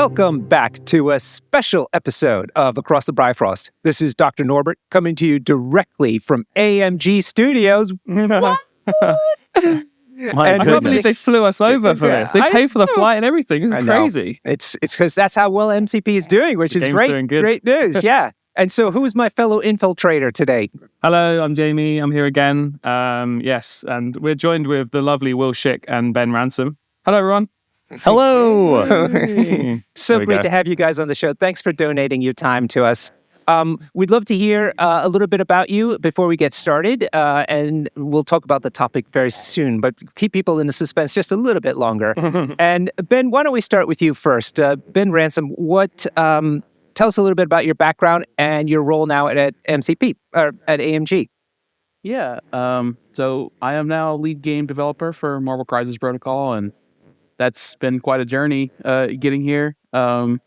Welcome back to a special episode of Across the Bifrost. This is Dr. Norbert coming to you directly from AMG Studios. I And can't believe they flew us over for this. They pay for the flight and everything. This is I know. crazy. It's because that's how well MCP is doing, which is game's great. doing good. Great news, yeah. And so, who's my fellow infiltrator today? Hello, I'm Jamie. I'm here again. Yes, and we're joined with the lovely Will Schick and Ben Ransom. Hello, everyone. Hello. So great to have you guys on the show. Thanks for donating your time to us. We'd love to hear a little bit about you before we get started, and we'll talk about the topic very soon, but keep people in the suspense just a little bit longer. And Ben, why don't we start with you first? Ben Ransom, tell us a little bit about your background and your role now at MCP, or at AMG. Yeah. So I am now lead game developer for Marvel Crisis Protocol, and that's been quite a journey getting here. I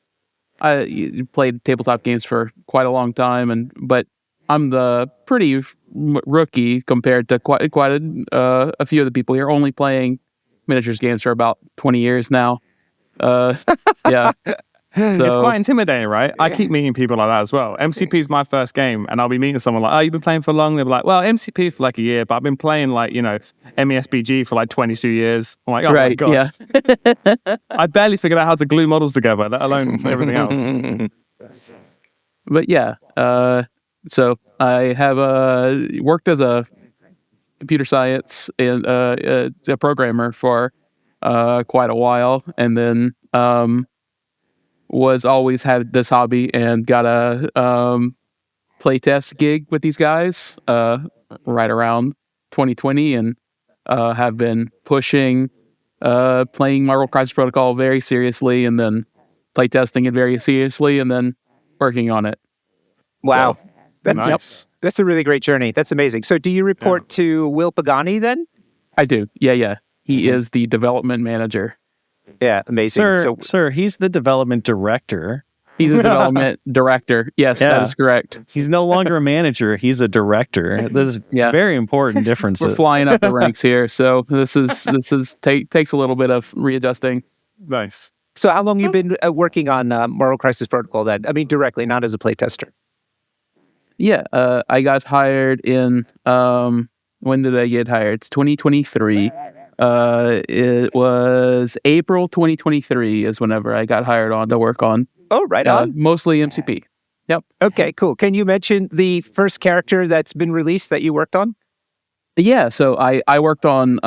played tabletop games for quite a long time, but I'm the pretty rookie compared to quite a few of the people here. Only playing miniatures games for about 20 years now. Yeah. So, it's quite intimidating, right? I keep meeting people like that as well. MCP is my first game, and I'll be meeting someone like, "Oh, you've been playing for long?" They'll be like, "Well, MCP for like a year, but I've been playing like, MESBG for like 22 years." I'm like, "Oh right, my gosh." Yeah. I barely figured out how to glue models together, let alone everything else. But yeah, so I have worked as a computer science and a programmer for quite a while, and then was always had this hobby and got a playtest gig with these guys right around 2020, and have been pushing playing Marvel Crisis Protocol very seriously, and then playtesting it very seriously, and then working on it. Wow. So, Nice. That's a really great journey. That's amazing. So do you report to Will Pagani then? I do. Yeah. He is the development manager. Yeah, amazing. Sir, he's the development director. He's a development director. Yes, Yeah. that is correct. He's no longer a manager. He's a director. This is very important differences. We're flying up the ranks here, so this takes a little bit of readjusting. Nice. So how long have you been working on Marvel Crisis Protocol then? I mean, directly, not as a playtester. Yeah, I got hired in, when did I get hired? It's 2023. It was April 2023 is whenever I got hired on to work on. Oh, right on. Mostly MCP. Yep. Okay, cool. Can you mention the first character that's been released that you worked on? Yeah, so I worked on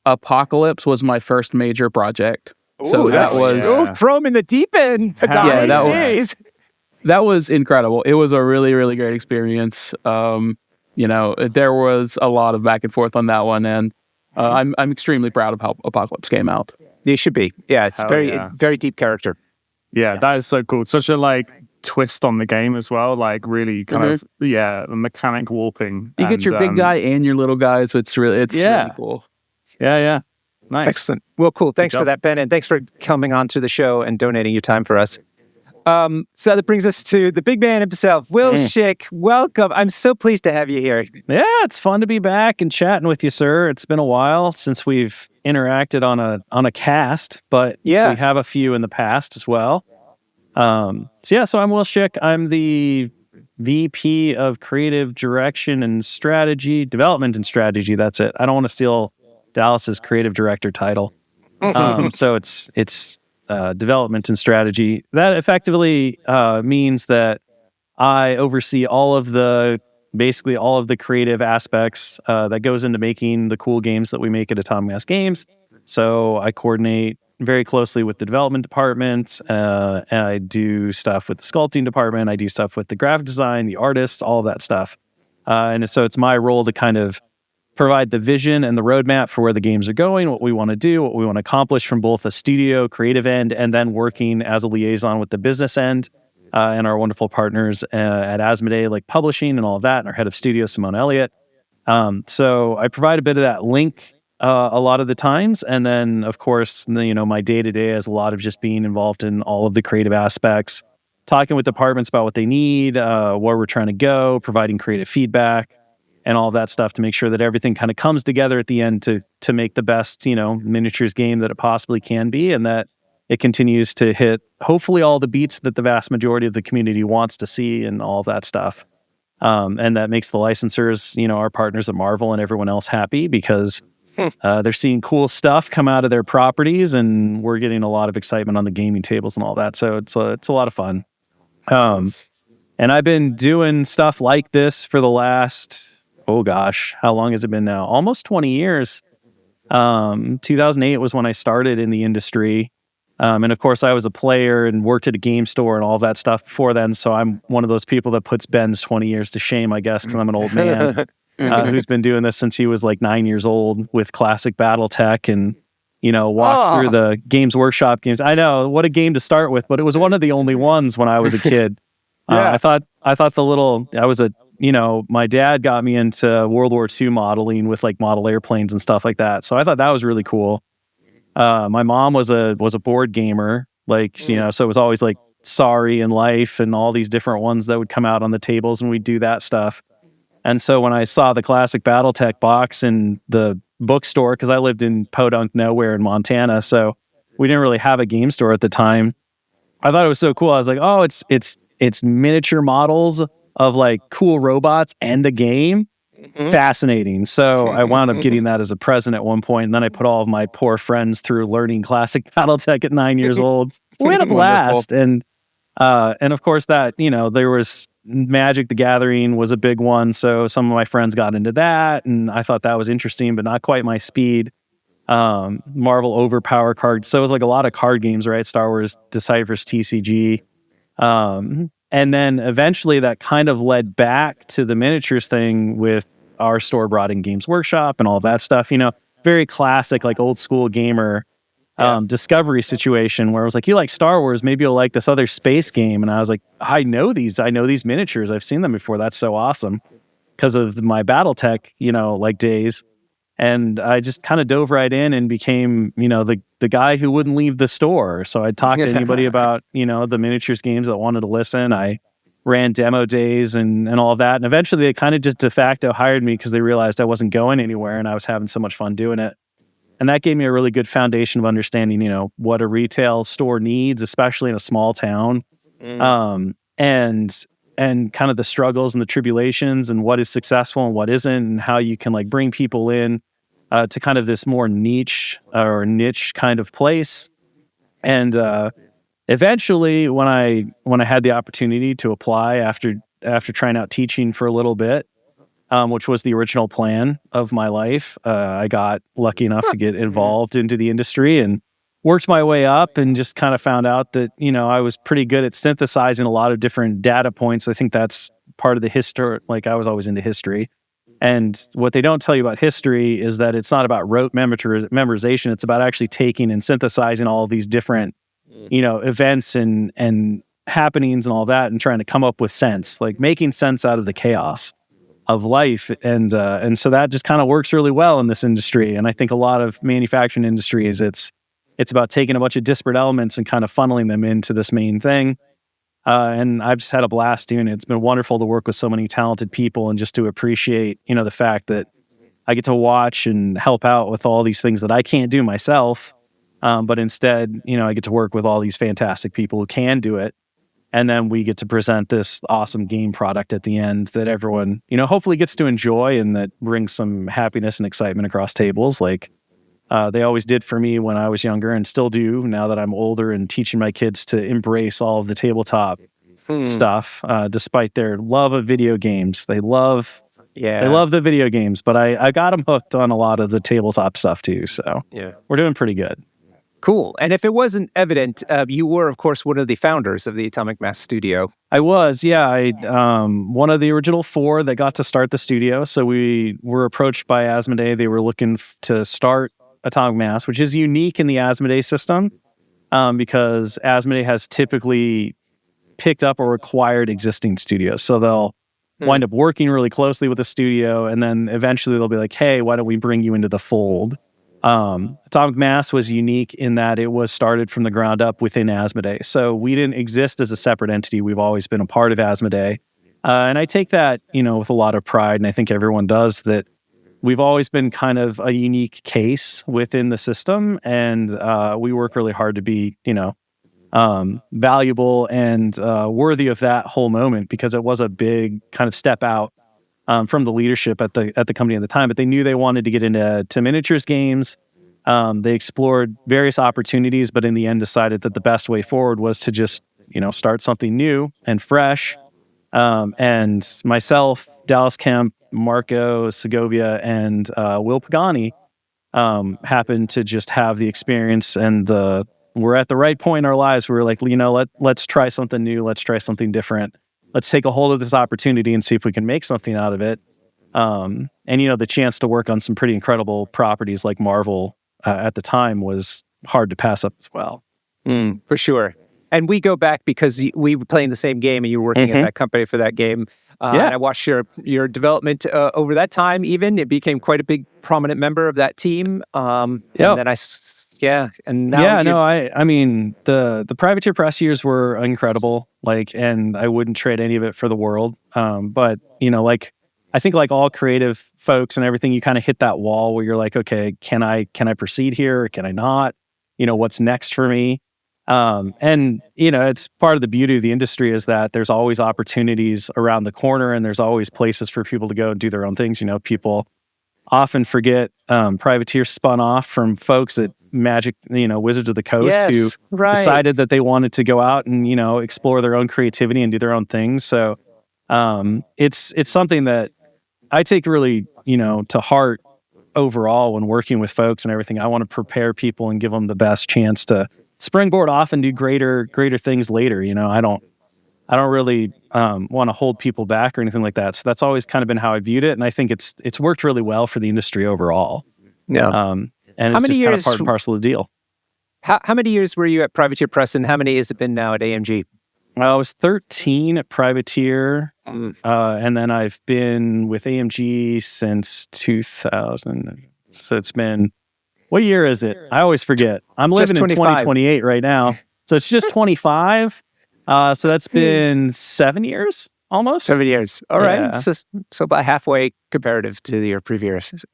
Apocalypse was my first major project. So that was throw him in the deep end. Yeah, Jeez. that was incredible. It was a really, really great experience. There was a lot of back and forth on that one, and I'm extremely proud of how Apocalypse came out. You should be. Yeah, it's very deep character. Yeah, that is so cool. Such a twist on the game as well. Like really kind of the mechanic warping. You get your big guy and your little guy, so it's really cool. Yeah. Nice. Excellent. Well, cool. Thanks for that, Ben, and thanks for coming on to the show and donating your time for us. So that brings us to the big man himself, Will Schick. Welcome. I'm so pleased to have you here. Yeah, it's fun to be back and chatting with you, sir. It's been a while since we've interacted on a cast, but we have a few in the past as well. So I'm Will Schick. I'm the VP of Creative Direction and Strategy, Development and Strategy. That's it. I don't want to steal Dallas's creative director title. So it's development and strategy. That effectively means that I oversee basically all of the creative aspects that goes into making the cool games that we make at Atomic Mass Games. So I coordinate very closely with the development department. And I do stuff with the sculpting department. I do stuff with the graphic design, the artists, all of that stuff. And so it's my role to kind of provide the vision and the roadmap for where the games are going, what we want to do, what we want to accomplish from both a studio creative end, and then working as a liaison with the business end and our wonderful partners at Asmodee, like publishing and all of that, and our head of studio, Simone Elliott. So I provide a bit of that link a lot of the times. And then, of course, my day-to-day is a lot of just being involved in all of the creative aspects, talking with departments about what they need, where we're trying to go, providing creative feedback, and all that stuff to make sure that everything kind of comes together at the end to make the best, miniatures game that it possibly can be, and that, it continues to hit hopefully all the beats that the vast majority of the community wants to see and all of that stuff. And that makes the licensors, our partners at Marvel and everyone else happy because they're seeing cool stuff come out of their properties, and we're getting a lot of excitement on the gaming tables and all that. So it's a lot of fun. And I've been doing stuff like this for the last, how long has it been now? Almost 20 years. 2008 was when I started in the industry. And of course, I was a player and worked at a game store and all that stuff before then. So I'm one of those people that puts Ben's 20 years to shame, I guess, because I'm an old man who's been doing this since he was like 9 years old with classic BattleTech and, walked through the Games Workshop games. I know, what a game to start with, but it was one of the only ones when I was a kid. I thought my dad got me into World War II modeling with like model airplanes and stuff like that. So I thought that was really cool. My mom was a board gamer, so it was always like Sorry and Life and all these different ones that would come out on the tables, and we'd do that stuff. And so when I saw the classic BattleTech box in the bookstore, because I lived in Podunk nowhere in Montana, so we didn't really have a game store at the time. I thought it was so cool. I was like, oh, it's miniature models of like cool robots and a game. Fascinating. So I wound up getting that as a present at one point, and then I put all of my poor friends through learning classic BattleTech at 9 years old. We had a blast. And of course that, there was Magic the Gathering was a big one. So some of my friends got into that, and I thought that was interesting, but not quite my speed. Marvel Overpower cards. So it was like a lot of card games, right? Star Wars Deciphers TCG. And then eventually that kind of led back to the miniatures thing with our store brought in Games Workshop and all that stuff, very classic, like old school gamer discovery situation where I was like, you like Star Wars, maybe you'll like this other space game. And I was like, I know these miniatures. I've seen them before. That's so awesome because of my BattleTech, days. And I just kind of dove right in and became, the guy who wouldn't leave the store. So I'd talk to anybody about, the miniatures games that wanted to listen. I ran demo days and all that. And eventually they kind of just de facto hired me because they realized I wasn't going anywhere and I was having so much fun doing it. And that gave me a really good foundation of understanding, what a retail store needs, especially in a small town. And kind of the struggles and the tribulations and what is successful and what isn't, and how you can like bring people in to kind of this more niche kind of place. And eventually when I had the opportunity to apply after trying out teaching for a little bit, which was the original plan of my life, I got lucky enough to get involved into the industry and worked my way up, and just kind of found out that, I was pretty good at synthesizing a lot of different data points. I think that's part of the history. Like I was always into history. And what they don't tell you about history is that it's not about rote memorization. It's about actually taking and synthesizing all of these different, events and happenings and all that, and trying to come up with sense, like making sense out of the chaos of life. And so that just kind of works really well in this industry. And I think a lot of manufacturing industries, it's about taking a bunch of disparate elements and kind of funneling them into this main thing. And I've just had a blast doing it. It's been wonderful to work with so many talented people and just to appreciate, the fact that I get to watch and help out with all these things that I can't do myself. But instead, I get to work with all these fantastic people who can do it. And then we get to present this awesome game product at the end that everyone, hopefully gets to enjoy, and that brings some happiness and excitement across tables. Like, they always did for me when I was younger, and still do now that I'm older and teaching my kids to embrace all of the tabletop stuff, despite their love of video games. They love the video games, but I got them hooked on a lot of the tabletop stuff too. So we're doing pretty good. Cool. And if it wasn't evident, you were, of course, one of the founders of the Atomic Mass Studio. I was, one of the original 4 that got to start the studio. So we were approached by Asmodee. They were looking to start Atomic Mass, which is unique in the Asmodee system, because Asmodee has typically picked up or acquired existing studios. So they'll wind up working really closely with the studio, and then eventually they'll be like, hey, why don't we bring you into the fold? Atomic Mass was unique in that it was started from the ground up within Asmodee. So we didn't exist as a separate entity. We've always been a part of Asmodee. And I take that, with a lot of pride, and I think everyone does, that we've always been kind of a unique case within the system, and we work really hard to be, valuable and worthy of that whole moment, because it was a big kind of step out from the leadership at the company at the time. But they knew they wanted to get into miniatures games. They explored various opportunities, but in the end decided that the best way forward was to just, start something new and fresh. And myself, Dallas Kemp, Marco Segovia, and Will Pagani happened to just have the experience, and we're at the right point in our lives where we're like, let's try something new, let's try something different, let's take a hold of this opportunity and see if we can make something out of it. And the chance to work on some pretty incredible properties like Marvel at the time was hard to pass up as well. For sure. And we go back because we were playing the same game, and you were working at that company for that game. And I watched your development over that time. Even it became quite a big, prominent member of that team. And then and now I mean the Privateer Press years were incredible. And I wouldn't trade any of it for the world. But I think like all creative folks and everything, you kind of hit that wall where you're like, okay, can I proceed here? Or can I not? What's next for me? And it's part of the beauty of the industry is that there's always opportunities around the corner, and there's always places for people to go and do their own things. People often forget Privateer spun off from folks at Magic, Wizards of the Coast, who decided that they wanted to go out and, explore their own creativity and do their own things. So it's something that I take really, to heart overall when working with folks and everything. I want to prepare people and give them the best chance to springboard off and do greater things later. I don't really want to hold people back or anything like that. So that's always kind of been how I viewed it, and I think it's worked really well for the industry overall. Yeah. And it's just kind of part and parcel of the deal. How many years were you at Privateer Press, and how many has it been now at AMG? I was 13 at Privateer, and then I've been with AMG since 2000. So it's been, what year is it? I always forget. I'm living in 2028 right now. So it's just 25. So that's been 7 years, almost. 7 years. All right. So about halfway comparative to your previous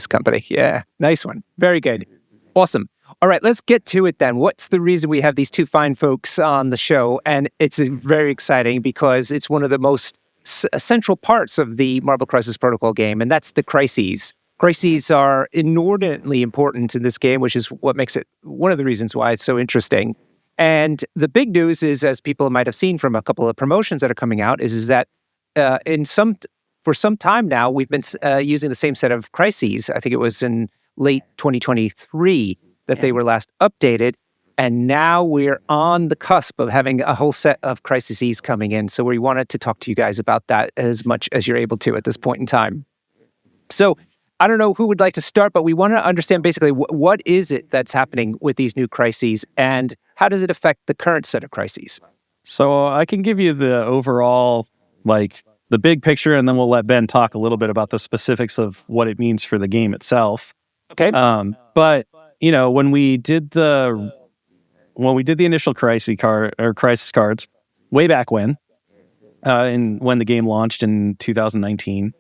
company. Yeah. Nice one. Very good. Awesome. All right, let's get to it then. What's the reason we have these two fine folks on the show? And it's very exciting because it's one of the most central parts of the Marvel Crisis Protocol game, and that's the crises. Crises are inordinately important in this game, which is what makes it one of the reasons why it's so interesting. And the big news is, as people might have seen from a couple of promotions that are coming out, is that for some time now, we've been using the same set of crises. I think it was in late 2023 that they were last updated. And now we're on the cusp of having a whole set of crises coming in. So we wanted to talk to you guys about that as much as you're able to at this point in time. So I don't know who would like to start, but we want to understand basically what is it that's happening with these new crises, and how does it affect the current set of crises? So I can give you the overall, the big picture, and then we'll let Ben talk a little bit about the specifics of what it means for the game itself. Okay. But when we did the initial crisis cards way back when the game launched in 2019,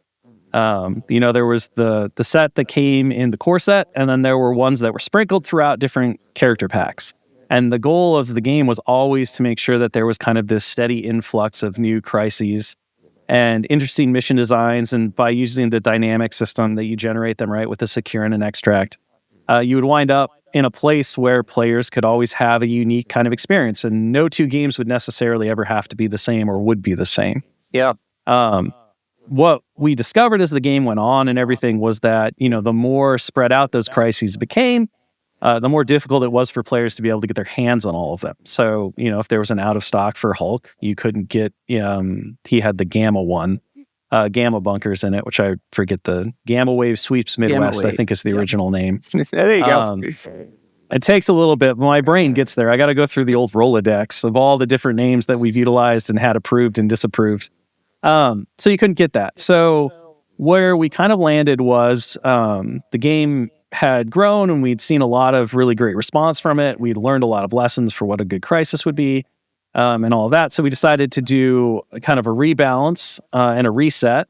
there was the set that came in the core set, and then there were ones that were sprinkled throughout different character packs. And the goal of the game was always to make sure that there was kind of this steady influx of new crises and interesting mission designs. And by using the dynamic system that you generate them, right, with the secure and an extract, you would wind up in a place where players could always have a unique kind of experience, and no two games would necessarily ever have to be the same or would be the same. Yeah. What we discovered as the game went on and everything was that, the more spread out those crises became, the more difficult it was for players to be able to get their hands on all of them. So, if there was an out of stock for Hulk, you couldn't get, he had the Gamma one, Gamma bunkers in it, which I forget, the Gamma Wave Sweeps Midwest, I think is the original name. There you go. It takes a little bit. My brain gets there. I got to go through the old Rolodex of all the different names that we've utilized and had approved and disapproved. So you couldn't get that. So where we kind of landed was the game had grown, and we'd seen a lot of really great response from it. We'd learned a lot of lessons for what a good crisis would be, and all of that. So we decided to do kind of a rebalance and a reset.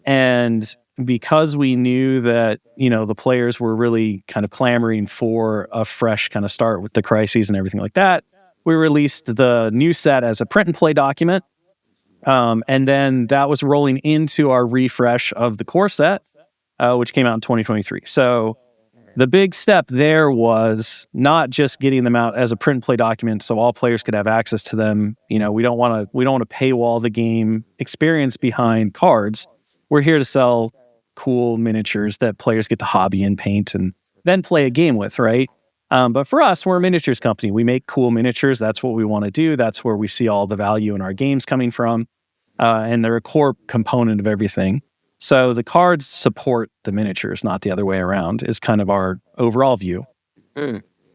And because we knew that, the players were really kind of clamoring for a fresh kind of start with the crises and everything like that, we released the new set as a print and play document. And then that was rolling into our refresh of the core set, which came out in 2023. So the big step there was not just getting them out as a print and play document so all players could have access to them. We don't want to paywall the game experience behind cards. We're here to sell cool miniatures that players get to hobby and paint and then play a game with, right? But for us, we're a miniatures company. We make cool miniatures. That's what we want to do. That's where we see all the value in our games coming from. And they're a core component of everything. So the cards support the miniatures, not the other way around, is kind of our overall view.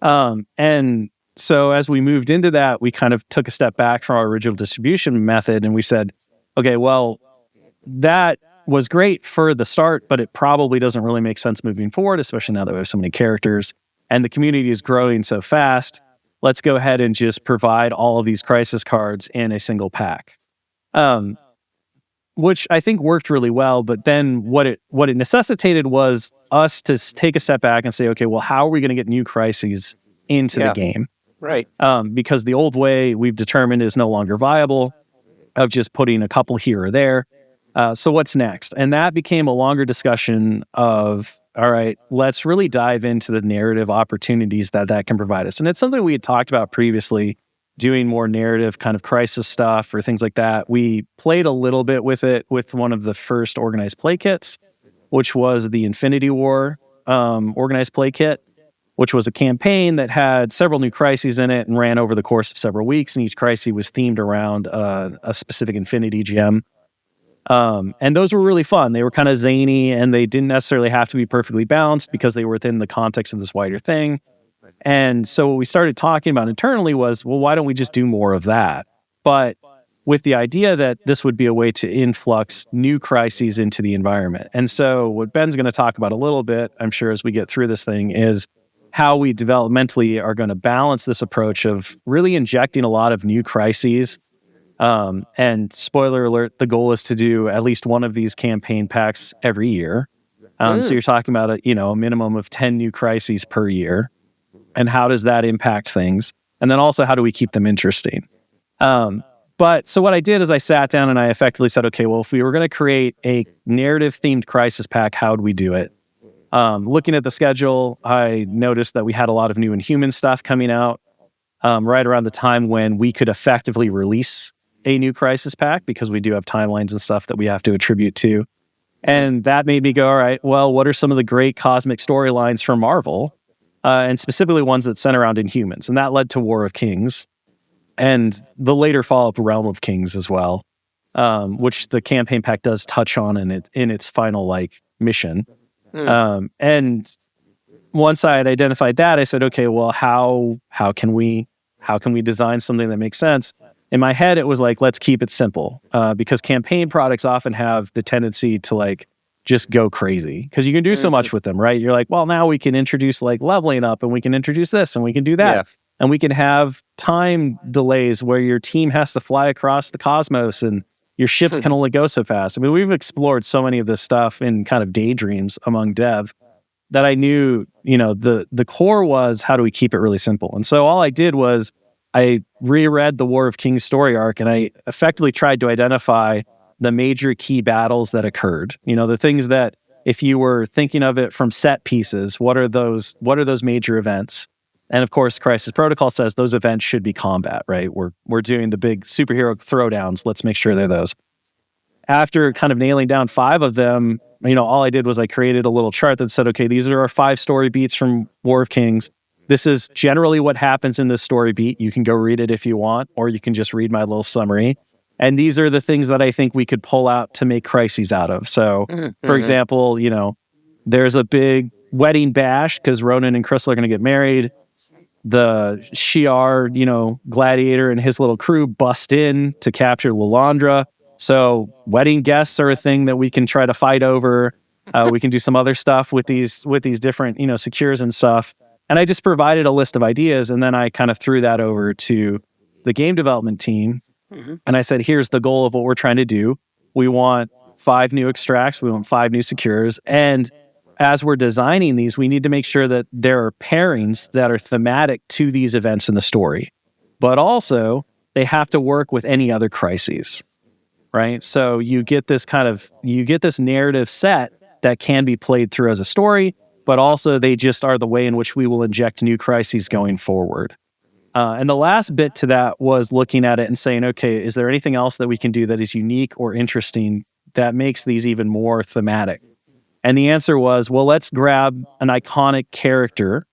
And so as we moved into that, we kind of took a step back from our original distribution method and we said, okay, well, that was great for the start, but it probably doesn't really make sense moving forward, especially now that we have so many characters and the community is growing so fast. Let's go ahead and just provide all of these crisis cards in a single pack. Which I think worked really well, but then what it necessitated was us to take a step back and say, okay, well, how are we going to get new crises into the game? Right. Because the old way we've determined is no longer viable of just putting a couple here or there. So what's next? And that became a longer discussion of, all right, let's really dive into the narrative opportunities that can provide us. And it's something we had talked about previously, doing more narrative kind of crisis stuff or things like that. We played a little bit with it with one of the first organized play kits, which was the Infinity War organized play kit, which was a campaign that had several new crises in it and ran over the course of several weeks. And each crisis was themed around a specific Infinity gem. And those were really fun. They were kind of zany and they didn't necessarily have to be perfectly balanced because they were within the context of this wider thing. And so what we started talking about internally was, well, why don't we just do more of that? But with the idea that this would be a way to influx new crises into the environment. And so what Ben's going to talk about a little bit, I'm sure, as we get through this thing, is how we developmentally are going to balance this approach of really injecting a lot of new crises. And spoiler alert, the goal is to do at least one of these campaign packs every year. So you're talking about a minimum of 10 new crises per year. And how does that impact things? And then also, how do we keep them interesting? But so what I did is I sat down and I effectively said, okay, well, if we were going to create a narrative-themed crisis pack, how would we do it? Looking at the schedule, I noticed that we had a lot of new Inhuman stuff coming out right around the time when we could effectively release a new crisis pack, because we do have timelines and stuff that we have to attribute to. And that made me go, all right, well, what are some of the great cosmic storylines from Marvel? And specifically ones that center around Inhumans. And that led to War of Kings and the later follow-up Realm of Kings as well, which the campaign pack does touch on in its final mission. And once I had identified that, I said, okay, well, how can we design something that makes sense? In my head, it was let's keep it simple, because campaign products often have the tendency to just go crazy because you can do so much with them, right? You're well, now we can introduce leveling up and we can introduce this and we can do that. And we can have time delays where your team has to fly across the cosmos and your ships can only go so fast. I mean, we've explored so many of this stuff in kind of daydreams among dev that I knew, the core was, how do we keep it really simple? And so all I did was I reread the War of Kings story arc and I effectively tried to identify the major key battles that occurred. The things that, if you were thinking of it from set pieces, what are those major events? And of course, Crisis Protocol says those events should be combat, right? We're doing the big superhero throwdowns. Let's make sure they're those. After kind of nailing down 5 of them, all I did was I created a little chart that said, okay, these are our 5 story beats from War of Kings. This is generally what happens in this story beat. You can go read it if you want, or you can just read my little summary. And these are the things that I think we could pull out to make crises out of. So, for example, there's a big wedding bash because Ronan and Crystal are going to get married. The Shi'ar, gladiator and his little crew bust in to capture Lilandra. So wedding guests are a thing that we can try to fight over. We can do some other stuff with these different, secures and stuff. And I just provided a list of ideas, and then I kind of threw that over to the game development team. And I said, here's the goal of what we're trying to do. We want 5 new extracts, we want 5 new secures, and as we're designing these, we need to make sure that there are pairings that are thematic to these events in the story, but also they have to work with any other crises, right? So you get this narrative set that can be played through as a story, but also they just are the way in which we will inject new crises going forward. And the last bit to that was looking at it and saying, okay, is there anything else that we can do that is unique or interesting that makes these even more thematic? And the answer was, well, let's grab an iconic character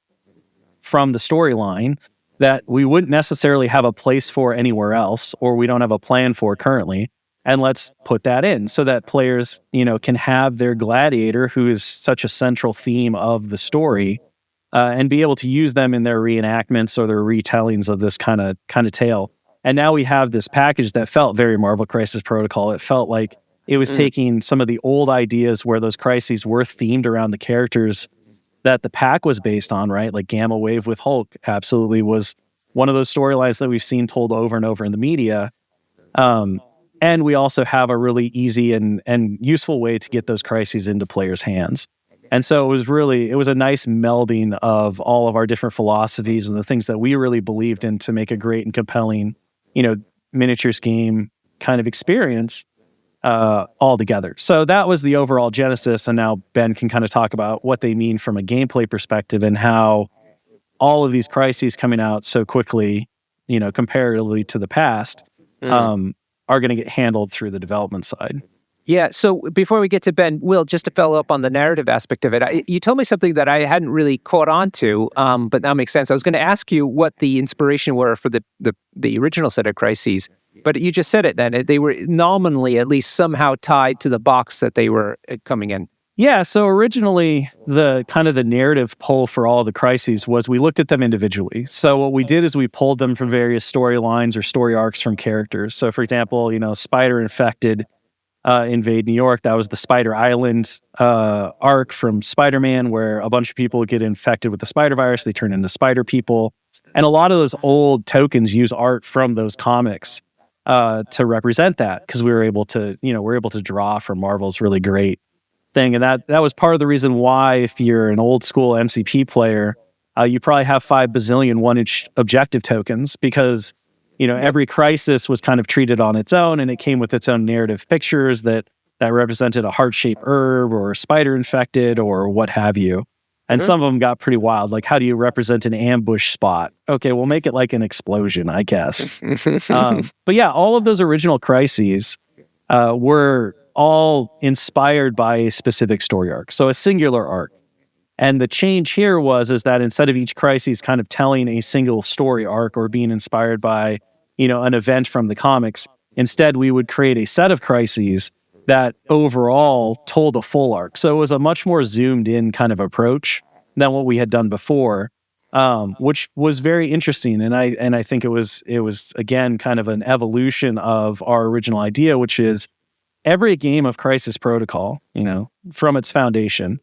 from the storyline that we wouldn't necessarily have a place for anywhere else, or we don't have a plan for currently, and let's put that in so that players, can have their gladiator, who is such a central theme of the story, and be able to use them in their reenactments or their retellings of this kind of tale. And now we have this package that felt very Marvel Crisis Protocol. It felt like it was taking some of the old ideas where those crises were themed around the characters that the pack was based on, right? Like Gamma Wave with Hulk absolutely was one of those storylines that we've seen told over and over in the media. And we also have a really easy and useful way to get those crises into players' hands. And so it was a nice melding of all of our different philosophies and the things that we really believed in to make a great and compelling, miniatures game kind of experience all together. So that was the overall genesis. And now Ben can kind of talk about what they mean from a gameplay perspective and how all of these crises coming out so quickly, comparatively to the past, are going to get handled through the development side. Yeah. So before we get to Ben, Will, just to follow up on the narrative aspect of it, you told me something that I hadn't really caught on to, but now makes sense. I was going to ask you what the inspiration were for the original set of crises, but you just said it then. They were nominally at least somehow tied to the box that they were coming in. Yeah, so originally the kind of the narrative pull for all the crises was we looked at them individually. So what we did is we pulled them from various storylines or story arcs from characters. So for example, Spider Infected invade New York. That was the Spider Island arc from Spider-Man, where a bunch of people get infected with the spider virus. They turn into spider people. And a lot of those old tokens use art from those comics to represent that, because we were able to draw from Marvel's really great thing. And that was part of the reason why, if you're an old school MCP player, you probably have 5 bazillion 1-inch objective tokens, because every crisis was kind of treated on its own, and it came with its own narrative pictures that represented a heart-shaped herb or spider infected or what have you. And some of them got pretty wild. Like, how do you represent an ambush spot? Okay, we'll make it like an explosion, I guess. But yeah, all of those original crises were all inspired by a specific story arc. So a singular arc. And the change here is that instead of each crisis kind of telling a single story arc or being inspired by, an event from the comics, instead we would create a set of crises that overall told a full arc. So it was a much more zoomed in kind of approach than what we had done before, which was very interesting. And I think it was again kind of an evolution of our original idea, which is every game of Crisis Protocol, from its foundation,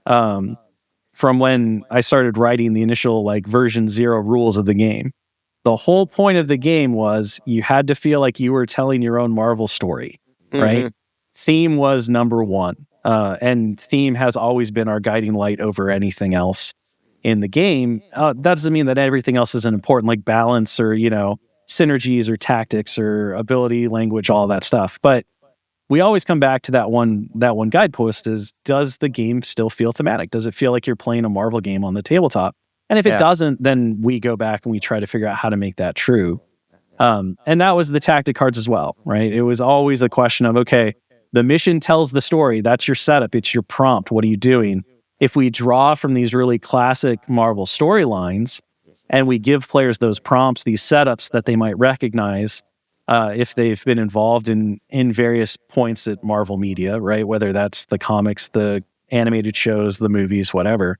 from when I started writing the initial version 0 rules of the game. The whole point of the game was you had to feel like you were telling your own Marvel story, right? Theme was number one. And theme has always been our guiding light over anything else in the game. That doesn't mean that everything else isn't important, like balance or, synergies or tactics or ability, language, all that stuff. But we always come back to that one guidepost is, does the game still feel thematic? Does it feel like you're playing a Marvel game on the tabletop? And if it doesn't, then we go back and we try to figure out how to make that true. And that was the tactic cards as well, right? It was always a question of, okay, the mission tells the story. That's your setup. It's your prompt. What are you doing? If we draw from these really classic Marvel storylines and we give players those prompts, these setups that they might recognize, if they've been involved in various points at Marvel media, right? Whether that's the comics, the animated shows, the movies, whatever.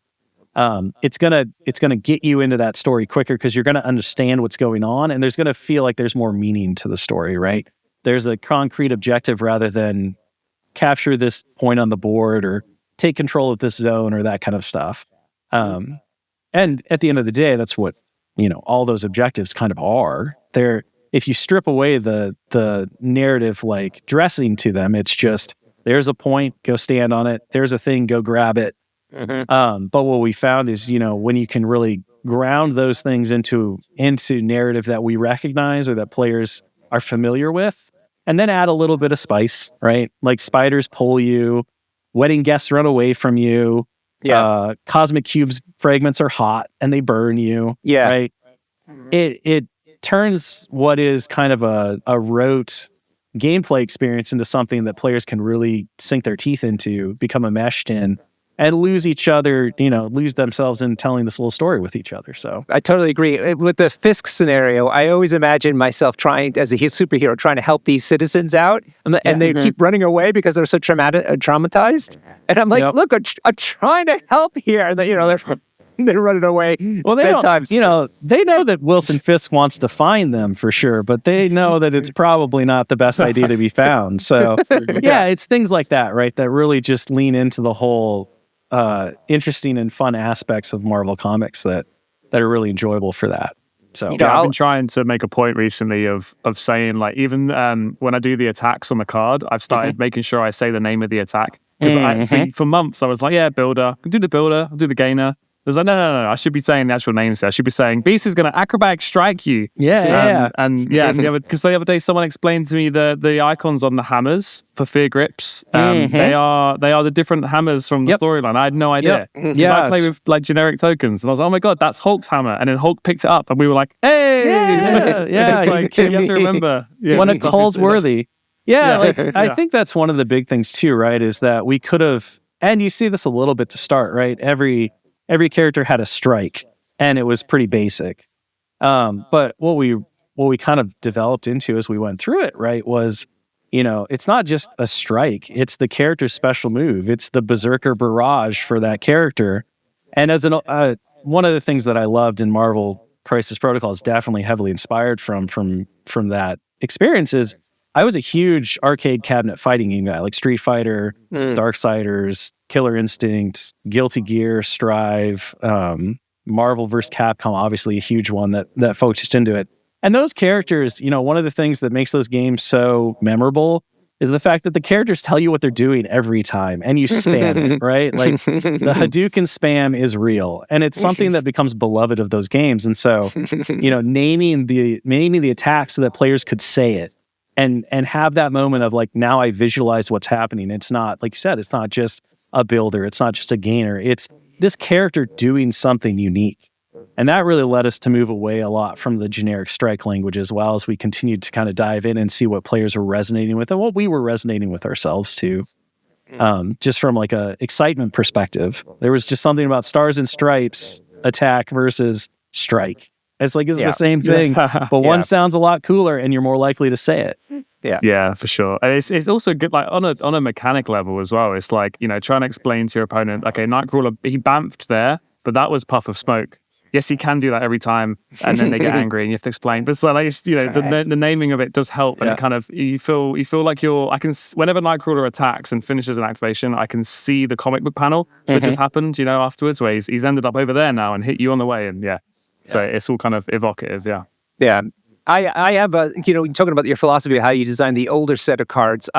It's gonna get you into that story quicker because you're gonna understand what's going on, and there's gonna feel like there's more meaning to the story, right? There's a concrete objective rather than capture this point on the board or take control of this zone or that kind of stuff. And at the end of the day, that's what all those objectives kind of are. They're, if you strip away the narrative dressing to them, it's just There's a point, go stand on it. There's a thing, go grab it. But what we found is, when you can really ground those things into narrative that we recognize or that players are familiar with, and then add a little bit of spice, right? Like spiders pull you, wedding guests run away from you. Yeah. Cosmic cubes fragments are hot and they burn you. Yeah. Right. It turns what is kind of a rote gameplay experience into something that players can really sink their teeth into, become enmeshed in, and lose each other, lose themselves in telling this little story with each other. So I totally agree. With the Fisk scenario, I always imagine myself trying, as a superhero, trying to help these citizens out, and they keep running away because they're so traumatized. And I'm like, look, I'm trying to help here. And they're running away. Well, they know that Wilson Fisk wants to find them for sure, but they know that it's probably not the best idea to be found. So it's things like that, right? That really just lean into the whole interesting and fun aspects of Marvel Comics that are really enjoyable for that. So I've been trying to make a point recently of saying, like, even when I do the attacks on the card, I've started making sure I say the name of the attack. Because for months I was like, builder, I'll do the builder, I'll do the gainer. I was like, no, I should be saying the actual names there. I should be saying, Beast is going to acrobatic strike you. And because the other day someone explained to me the icons on the hammers for fear grips. They are the different hammers from the storyline. I had no idea. I play with like generic tokens, and I was like, oh my god, that's Hulk's hammer. And then Hulk picked it up, and we were like, hey, It's like, you have to remember when it calls worthy. I think that's one of the big things too, right? Is that we could have, and you see this a little bit to start, right? Every character had a strike, and it was pretty basic. But what we kind of developed into as we went through it, right, was, it's not just a strike. It's the character's special move. It's the Berserker Barrage for that character. And as one of the things that I loved in Marvel Crisis Protocol is definitely heavily inspired from that experience is I was a huge arcade cabinet fighting game guy, like Street Fighter, Darksiders, Killer Instinct, Guilty Gear, Strive, Marvel vs. Capcom, obviously a huge one that focused into it. And those characters, one of the things that makes those games so memorable is the fact that the characters tell you what they're doing every time, and you spam it, right? Like the Hadouken spam is real, and it's something that becomes beloved of those games. And so, naming the attack so that players could say it. And have that moment of like, now I visualize what's happening. It's not, like you said, it's not just a builder. It's not just a gainer. It's this character doing something unique. And that really led us to move away a lot from the generic strike language, as well as we continued to kind of dive in and see what players were resonating with and what we were resonating with ourselves too. Just from like a excitement perspective, there was just something about Stars and Stripes attack versus strike. It's like, it's the same thing, but one sounds a lot cooler and you're more likely to say it. Yeah, for sure. And it's also good, like on a mechanic level as well. It's like, trying to explain to your opponent, okay, Nightcrawler, he bamfed there, but that was puff of smoke. Yes, he can do that every time, and then they get angry and you have to explain. But so like, the naming of it does help, and it kind of, you feel like whenever Nightcrawler attacks and finishes an activation, I can see the comic book panel that just happened, afterwards, where he's ended up over there now and hit you on the way, and so it's all kind of evocative, Yeah. I have talking about your philosophy of how you design the older set of cards.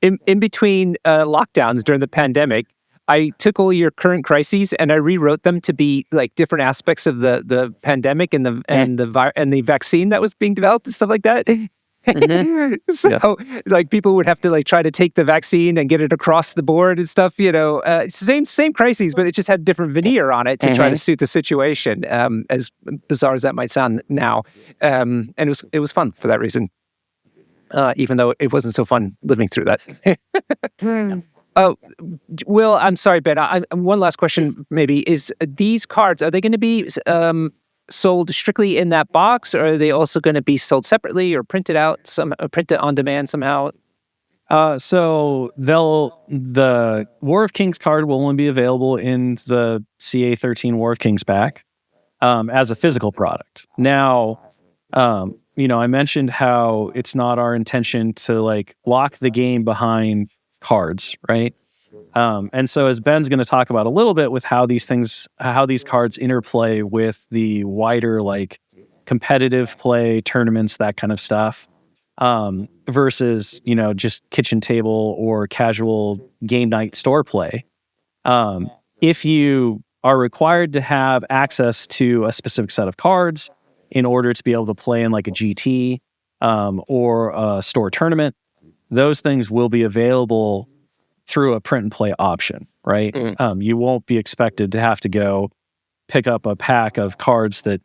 In between lockdowns during the pandemic, I took all your current crises and I rewrote them to be like different aspects of the pandemic and the vaccine that was being developed and stuff like that. So like people would have to like try to take the vaccine and get it across the board and stuff, same crises, but it just had different veneer on it to try to suit the situation, as bizarre as that might sound now. And it was fun for that reason, even though it wasn't so fun living through that. Oh, Will, I'm sorry, Ben. One last question maybe is, these cards, are they going to be sold strictly in that box, or are they also going to be sold separately or printed on demand somehow? So the War of Kings card will only be available in the CA13 War of Kings pack as a physical product. Now, I mentioned how it's not our intention to like lock the game behind cards, right? And so as Ben's going to talk about a little bit with how these cards interplay with the wider like competitive play, tournaments, that kind of stuff. versus, just kitchen table or casual game night store play. If you are required to have access to a specific set of cards in order to be able to play in like a GT or a store tournament, those things will be available through a print and play option, right? You won't be expected to have to go pick up a pack of cards that,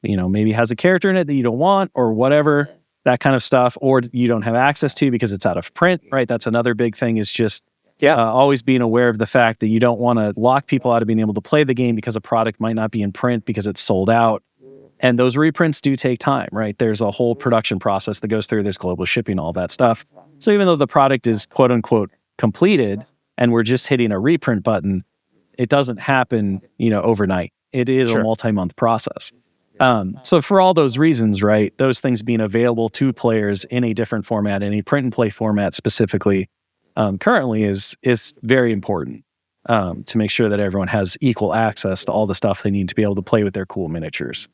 maybe has a character in it that you don't want or whatever, that kind of stuff, or you don't have access to because it's out of print, right? That's another big thing, is just always being aware of the fact that you don't want to lock people out of being able to play the game because a product might not be in print because it's sold out. And those reprints do take time, right? There's a whole production process that goes through. There's global shipping, all that stuff. So even though the product is quote unquote completed and we're just hitting a reprint button, it doesn't happen, overnight. It is a multi-month process. So for all those reasons, right, those things being available to players in a different format, in a print and play format specifically, currently is very important to make sure that everyone has equal access to all the stuff they need to be able to play with their cool miniatures.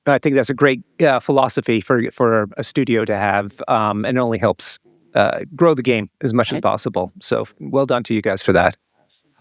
I think that's a great philosophy for a studio to have, and it only helps grow the game as much as possible. So well done to you guys for that.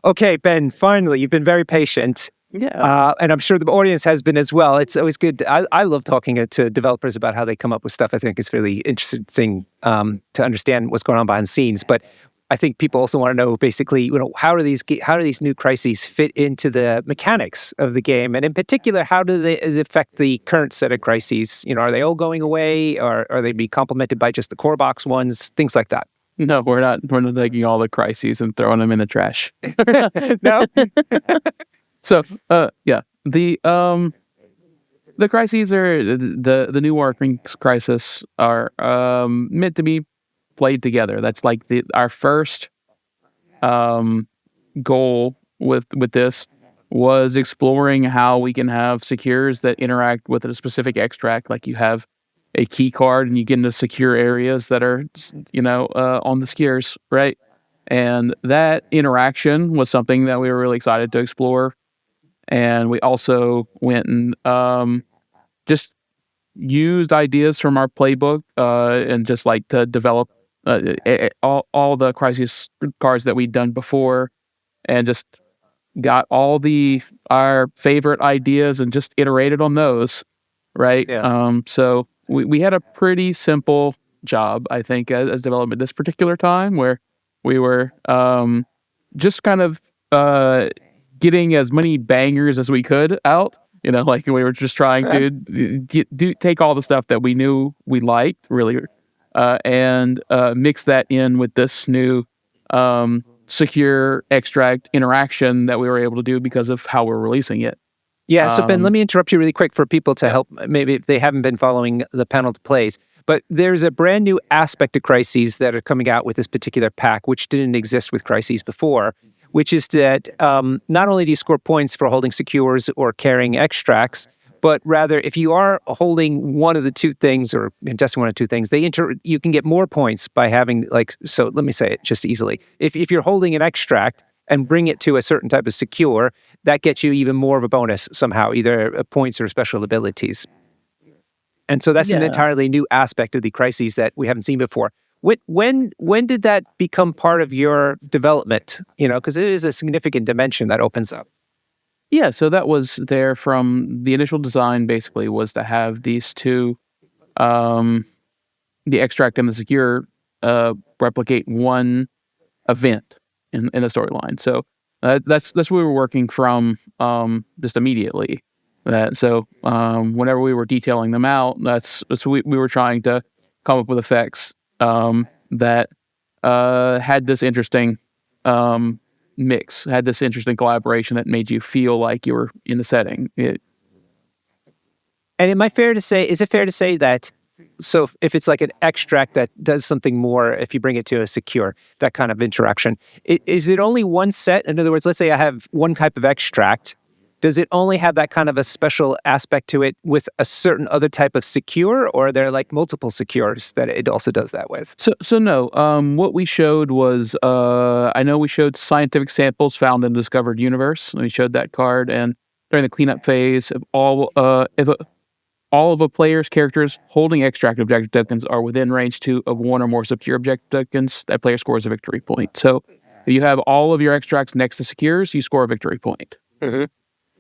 Okay, Ben, finally, you've been very patient. Yeah. And I'm sure the audience has been as well. It's always good. I love talking to developers about how they come up with stuff. I think it's really interesting to understand what's going on behind the scenes. But I think people also want to know, basically, how do these new crises fit into the mechanics of the game, and in particular, how do they affect the current set of crises? Are they all going away, or are they be complemented by just the core box ones? Things like that. No, we're not taking all the crises and throwing them in the trash. No. So, the crises are the new wargaming crisis are meant to be played together. That's like our first goal with this was exploring how we can have secures that interact with a specific extract. Like you have a key card and you get into secure areas that are on the secures, right? And that interaction was something that we were really excited to explore. And we also went and just used ideas from our playbook and just like to develop all the crisis cards that we'd done before, and just got all our favorite ideas and just iterated on those, right? Yeah. So we had a pretty simple job, I think, as development this particular time, where we were just kind of getting as many bangers as we could out. Like we were just trying to take all the stuff that we knew we liked really, and mix that in with this new secure extract interaction that we were able to do because of how we're releasing it. Yeah, so Ben, let me interrupt you really quick for people to help, maybe if they haven't been following the panel plays. But there's a brand new aspect of Crises that are coming out with this particular pack, which didn't exist with Crises before, which is that not only do you score points for holding secures or carrying extracts, but rather if you are holding one of the two things or contesting one of two things, you can get more points by having, so let me say it just easily. If you're holding an extract and bring it to a certain type of secure, that gets you even more of a bonus somehow, either points or special abilities. And so that's an entirely new aspect of the crises that we haven't seen before. When did that become part of your development? Because it is a significant dimension that opens up. Yeah, so that was there from the initial design, basically, was to have these two, the extract and the secure, replicate one event in the storyline. So that's where we were working from just immediately. Whenever we were detailing them out, we were trying to come up with effects that had this interesting mix, had this interesting collaboration that made you feel like you were in the setting. And is it fair to say that, so if it's like an extract that does something more, if you bring it to a secure, that kind of interaction, is it only one set? In other words, let's say I have one type of extract. Does it only have that kind of a special aspect to it with a certain other type of secure, or are there like multiple secures that it also does that with? So no. What we showed was, I know we showed scientific samples found in the Discovered Universe. We showed that card, and during the cleanup phase of all, all of a player's characters holding extract objective tokens are within range 2 of one or more secure objective tokens, that player scores a victory point. So if you have all of your extracts next to secures, you score a victory point.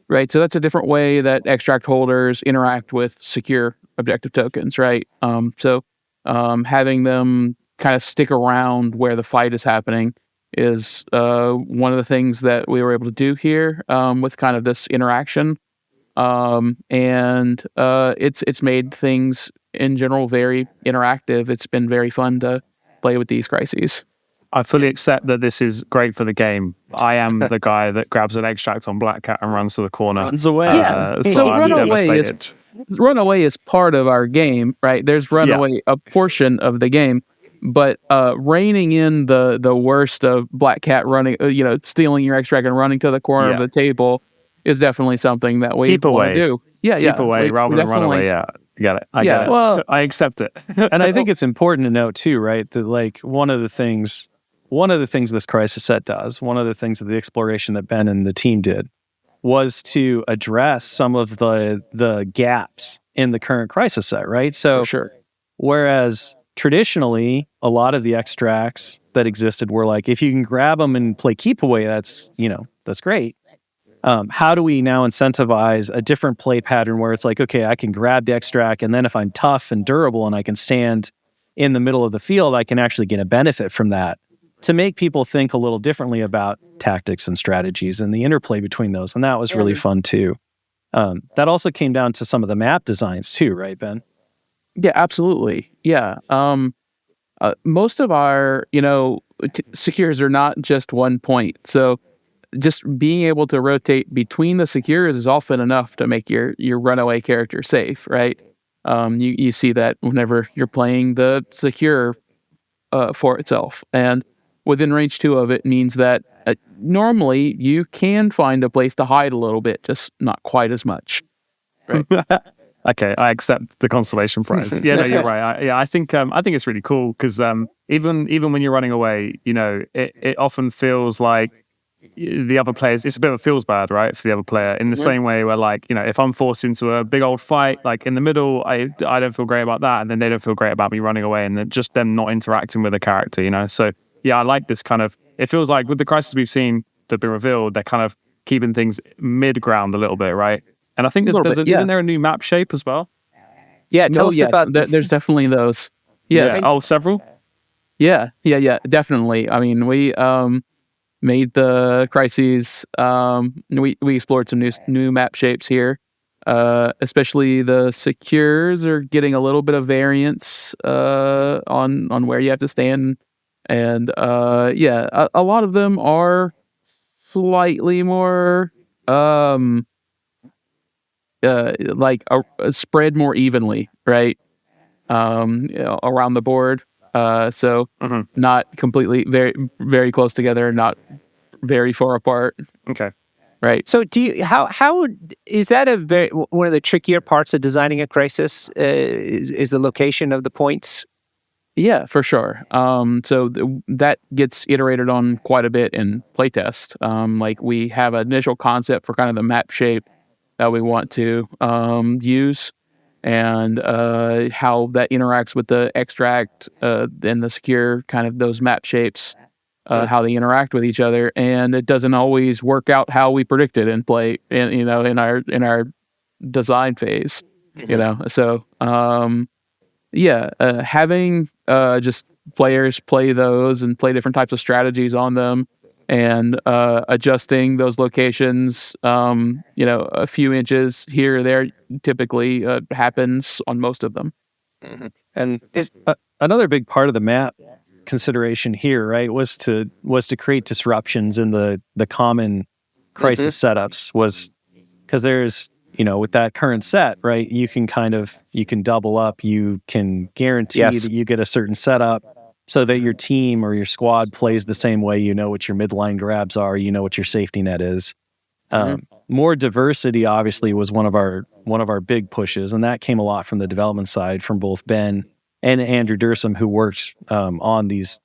Right? So that's a different way that extract holders interact with secure objective tokens, right? So having them kind of stick around where the fight is happening is one of the things that we were able to do here with kind of this interaction. And it's made things in general very interactive. It's been very fun to play with these crises. I fully accept that this is great for the game. I am the guy that grabs an extract on Black Cat and runs to the corner. Runs away. So runaway is part of our game, right? There's runaway, a portion of the game, but reining in the worst of Black Cat running, stealing your extract and running to the corner of the table is definitely something that we want to do. Keep away rather than run away. Yeah. I get it. I get it. Well, I accept it. And I think it's important to note too, right? That like one of the things this crisis set does, one of the things of the exploration that Ben and the team did was to address some of the gaps in the current crisis set, right? So for sure. Whereas traditionally a lot of the extracts that existed were like, if you can grab them and play keep away, that's great. How do we now incentivize a different play pattern where it's like, okay, I can grab the extract, and then if I'm tough and durable and I can stand in the middle of the field, I can actually get a benefit from that, to make people think a little differently about tactics and strategies and the interplay between those. And that was really fun too. That also came down to some of the map designs too, right, Ben? Yeah, absolutely. Yeah. Most of our, secures are not just one point. So just being able to rotate between the secures is often enough to make your runaway character safe, right? You see that whenever you're playing the secure for itself. And within range 2 of it means that normally you can find a place to hide a little bit, just not quite as much. Right? Okay, I accept the consolation prize. Yeah, no, you're right. I think it's really cool because even when you're running away, it often feels like the other players, it's a bit of a feels bad, right, for the other player, in the same way where, like, if I'm forced into a big old fight, like in the middle, I don't feel great about that, and then they don't feel great about me running away, and then just them not interacting with the character, so yeah, I like this kind of, it feels like with the crises we've seen that have been revealed, they're kind of keeping things mid-ground a little bit, right? And I think isn't there a new map shape as well? Yeah, tell us about... There's definitely those. Yes. Yeah. Oh, several? Yeah, definitely. I mean, we made the crises, we explored some new map shapes here. Especially the secures are getting a little bit of variance on where you have to stand. And a lot of them are slightly more spread more evenly, right? Around the board. So not completely very, very close together, not very far apart. Okay. Right. So how is that one of the trickier parts of designing a crisis is the location of the points? Yeah, for sure. So that gets iterated on quite a bit in playtest. Like we have an initial concept for kind of the map shape that we want to use, and how that interacts with the extract and the secure, kind of those map shapes, how they interact with each other, and it doesn't always work out how we predicted in play, in our design phase, So having just players play those and play different types of strategies on them, and adjusting those locations, a few inches here or there typically happens on most of them. Mm-hmm. And another big part of the map consideration here, right, was to create disruptions in the common crisis setups, was because there's, with that current set, right, you can double up, you can guarantee that you get a certain setup so that your team or your squad plays the same way, what your midline grabs are, what your safety net is. More diversity obviously was one of our big pushes, and that came a lot from the development side, from both Ben and Andrew Dursum, who worked on these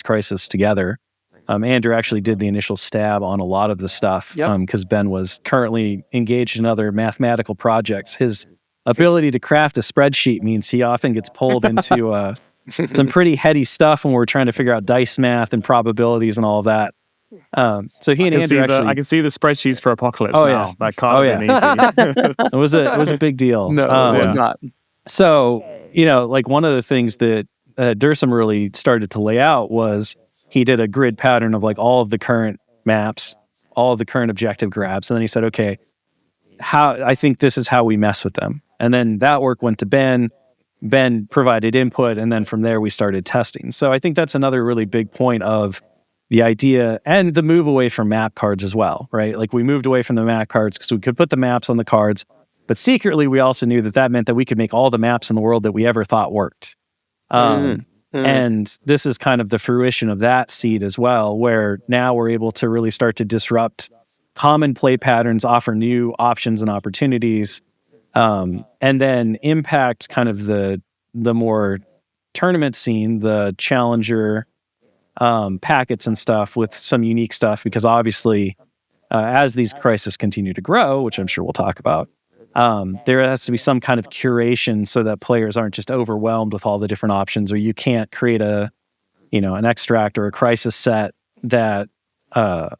crises together. Andrew actually did the initial stab on a lot of the stuff because Ben was currently engaged in other mathematical projects. His ability to craft a spreadsheet means he often gets pulled into some pretty heady stuff when we're trying to figure out dice math and probabilities and all of that. So he and Andrew actually, I can see the spreadsheets for Apocalypse Oh, now. yeah. That can't have been easy. it was a big deal. No, it was not. So, like one of the things that Dursum really started to lay out was he did a grid pattern of like all of the current maps, all of the current objective grabs. And then he said, okay, I think this is how we mess with them. And then that work went to Ben. Ben provided input. And then from there, we started testing. So I think that's another really big point of the idea and the move away from map cards as well, right? Like we moved away from the map cards because we could put the maps on the cards. But secretly, we also knew that meant that we could make all the maps in the world that we ever thought worked. And this is kind of the fruition of that seed as well, where now we're able to really start to disrupt common play patterns, offer new options and opportunities, and then impact kind of the more tournament scene, the challenger packets and stuff with some unique stuff, because obviously, as these crises continue to grow, which I'm sure we'll talk about, there has to be some kind of curation so that players aren't just overwhelmed with all the different options, or you can't create an extract or a crisis set that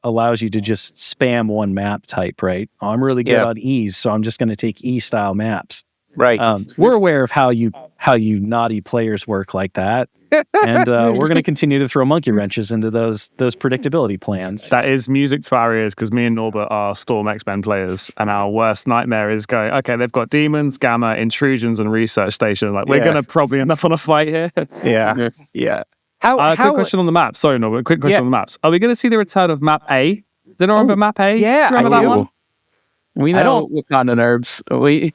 allows you to just spam one map type, right? Oh, I'm really good on E's, so I'm just going to take E style maps. Right. We're aware of how you naughty players work like that. And we're going to continue to throw monkey wrenches into those predictability plans. That is music to our ears, because me and Norbert are Storm X-Men players, and our worst nightmare is going, okay, they've got demons, gamma, intrusions, and research station. Like, we're going to probably end up on a fight here. Yeah. Quick question on the map. Sorry, Norbert. Quick question on the maps. Are we going to see the return of map A? Did I remember map A? Yeah, do you remember that one? We know Wakanda Herbs. I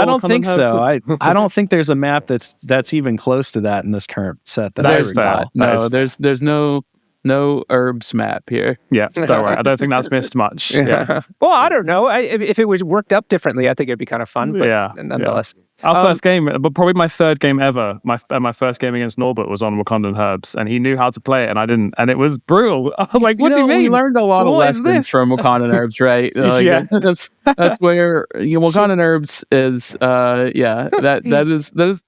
don't think so. I don't think there's a map that's even close to that in this current set that I recall. No, there's no herbs map here. Yeah, don't worry. I don't think that's missed much. Yeah. Well, I don't know. If it was worked up differently, I think it'd be kind of fun. But nonetheless. Our first game, but probably my third game ever, my first game against Norbert was on Wakandan Herbs, and he knew how to play it, and I didn't, and it was brutal. I'm like, what do you mean? We learned a lot of lessons from Wakandan Herbs, right? Like, that's where Wakandan Herbs is.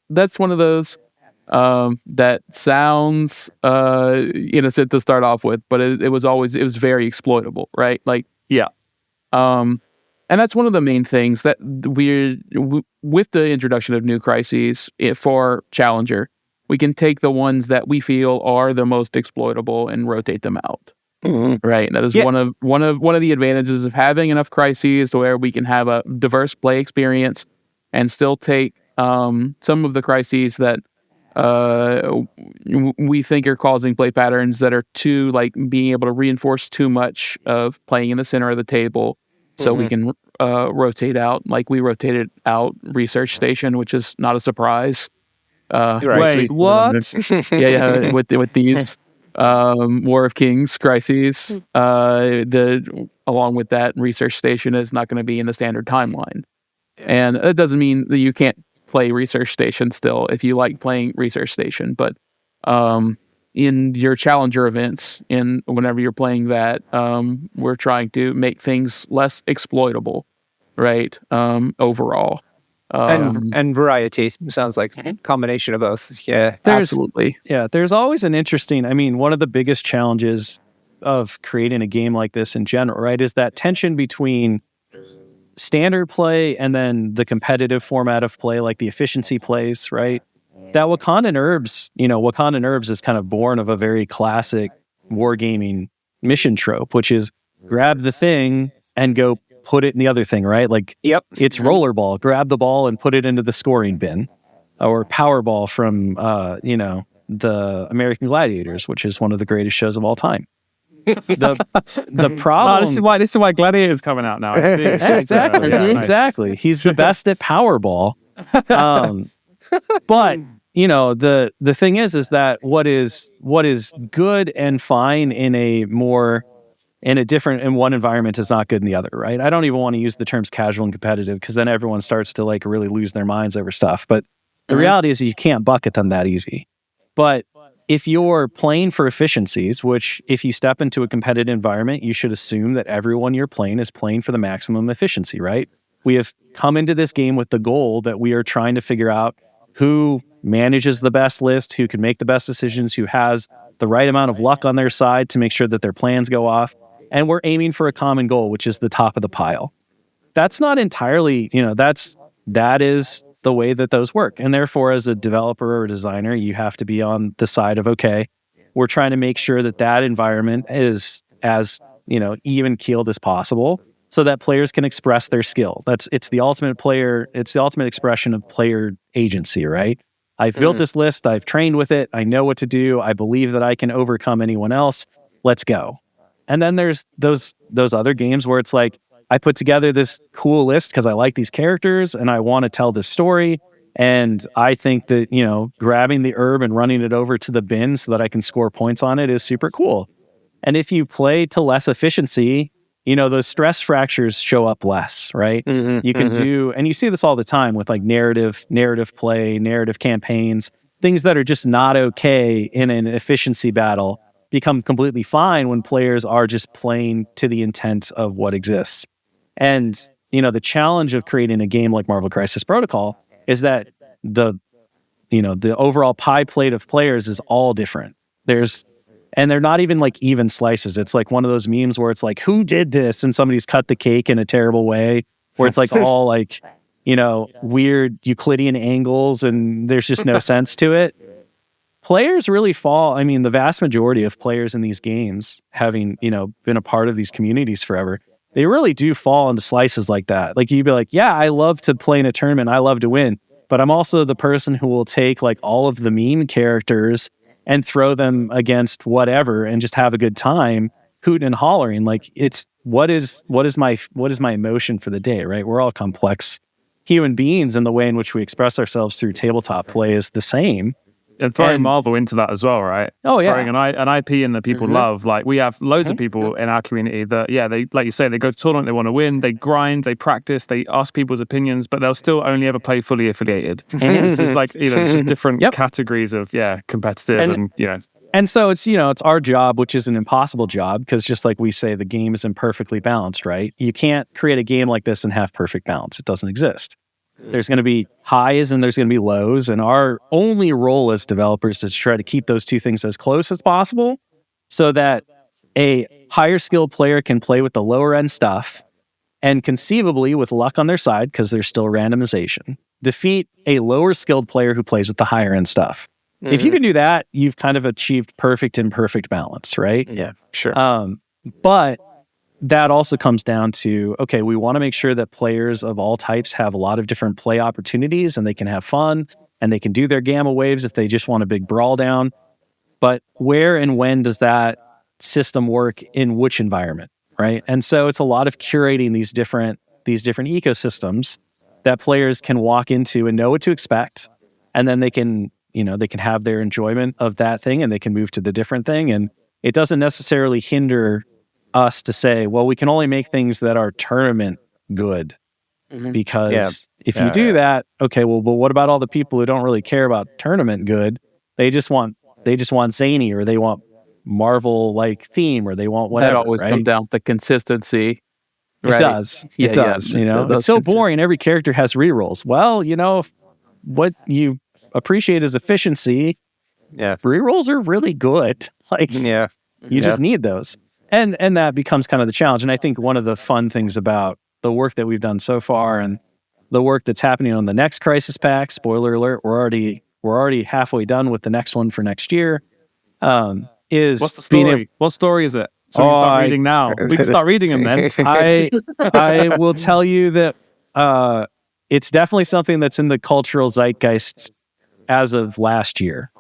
That's one of those that sounds innocent to start off with, but it was very exploitable, right? Like, and that's one of the main things that with the introduction of new crises for Challenger, we can take the ones that we feel are the most exploitable and rotate them out. Right. That is one of the advantages of having enough crises where we can have a diverse play experience and still take some of the crises that we think are causing play patterns that are too, like, being able to reinforce too much of playing in the center of the table. So we can rotate out, like we rotated out Research Station, which is not a surprise. Wait, what? With these War of Kings crises, along with that, Research Station is not going to be in the standard timeline, and it doesn't mean that you can't play Research Station still if you like playing Research Station, but in your Challenger events, whenever you're playing that, we're trying to make things less exploitable, right? Overall. And variety. Sounds like a combination of both. Yeah, absolutely. Yeah, there's always an interesting, one of the biggest challenges of creating a game like this in general, right, is that tension between standard play and then the competitive format of play, like the efficiency plays, right? That Wakandan Herbs is kind of born of a very classic wargaming mission trope, which is grab the thing and go put it in the other thing, right? Like, it's rollerball, grab the ball and put it into the scoring bin, or Powerball from, the American Gladiators, which is one of the greatest shows of all time. The problem. This is why Gladiator's coming out now. I see. Exactly. Exactly. He's the best at Powerball. But the thing is that what is good and fine in one environment is not good in the other, right? I don't even want to use the terms casual and competitive, because then everyone starts to like really lose their minds over stuff. But the reality is you can't bucket them that easy. But if you're playing for efficiencies, which if you step into a competitive environment, you should assume that everyone you're playing is playing for the maximum efficiency, right? we have come into this game with the goal that we are trying to figure out who manages the best list, who can make the best decisions, who has the right amount of luck on their side to make sure that their plans go off. And we're aiming for a common goal, which is the top of the pile. That's not entirely, that is the way that those work. And therefore, as a developer or designer, you have to be on the side of, okay, we're trying to make sure that that environment is as, even keeled as possible so that players can express their skill. It's the ultimate expression of player agency, right? I've built this list, I've trained with it, I know what to do, I believe that I can overcome anyone else. Let's go. And then there's those other games where it's like, I put together this cool list because I like these characters and I want to tell this story. And I think that, grabbing the herb and running it over to the bin so that I can score points on it is super cool. And if you play to less efficiency, those stress fractures show up less, right? You can do, and you see this all the time with like narrative play, narrative campaigns, things that are just not okay in an efficiency battle become completely fine when players are just playing to the intent of what exists. And, the challenge of creating a game like Marvel Crisis Protocol is that the overall pie plate of players is all different. And they're not even like even slices. It's like one of those memes where it's like, who did this? And somebody's cut the cake in a terrible way, where it's like all like, weird Euclidean angles and there's just no sense to it. Players really fall. I mean, the vast majority of players in these games, having, been a part of these communities forever, they really do fall into slices like that. Like you'd be like, yeah, I love to play in a tournament. I love to win. But I'm also the person who will take like all of the meme characters and throw them against whatever and just have a good time hooting and hollering. Like it's what is my emotion for the day, right? We're all complex human beings, and the way in which we express ourselves through tabletop play is the same. And throwing Marvel into that as well, right? Oh, yeah. Throwing an IP in that people love. Like, we have loads of people in our community that, they, like you say, they go to tournament, they want to win, they grind, they practice, they ask people's opinions, but they'll still only ever play fully affiliated. This is like, it's just different categories of, competitive and. And so it's, it's our job, which is an impossible job, because just like we say, the game is imperfectly balanced, right? You can't create a game like this and have perfect balance. It doesn't exist. There's going to be highs and there's going to be lows. And our only role as developers is to try to keep those two things as close as possible so that a higher skilled player can play with the lower end stuff and conceivably, with luck on their side, because there's still randomization, defeat a lower skilled player who plays with the higher end stuff. If you can do that, you've kind of achieved perfect imperfect balance, right? Yeah, sure. But that also comes down to, okay, we want to make sure that players of all types have a lot of different play opportunities and they can have fun and they can do their gamma waves if they just want a big brawl down. But where and when does that system work in which environment, right? And so it's a lot of curating these different ecosystems that players can walk into and know what to expect. And then they can have their enjoyment of that thing and they can move to the different thing. And it doesn't necessarily hinder us to say, well, we can only make things that are tournament good, because if you do that, okay, well, but what about all the people who don't really care about tournament good? They just want zany, or they want Marvel like theme, or they want whatever. That always comes down to consistency. Right? It does. It does. It's so boring. Every character has rerolls. Well, what you appreciate is efficiency. Yeah, rerolls are really good. You just need those. And that becomes kind of the challenge. And I think one of the fun things about the work that we've done so far and the work that's happening on the next Crisis Pack, spoiler alert, we're already halfway done with the next one for next year, is what's the story? What story is it? So we can start reading now. We can start reading them then. I will tell you that it's definitely something that's in the cultural zeitgeist as of last year.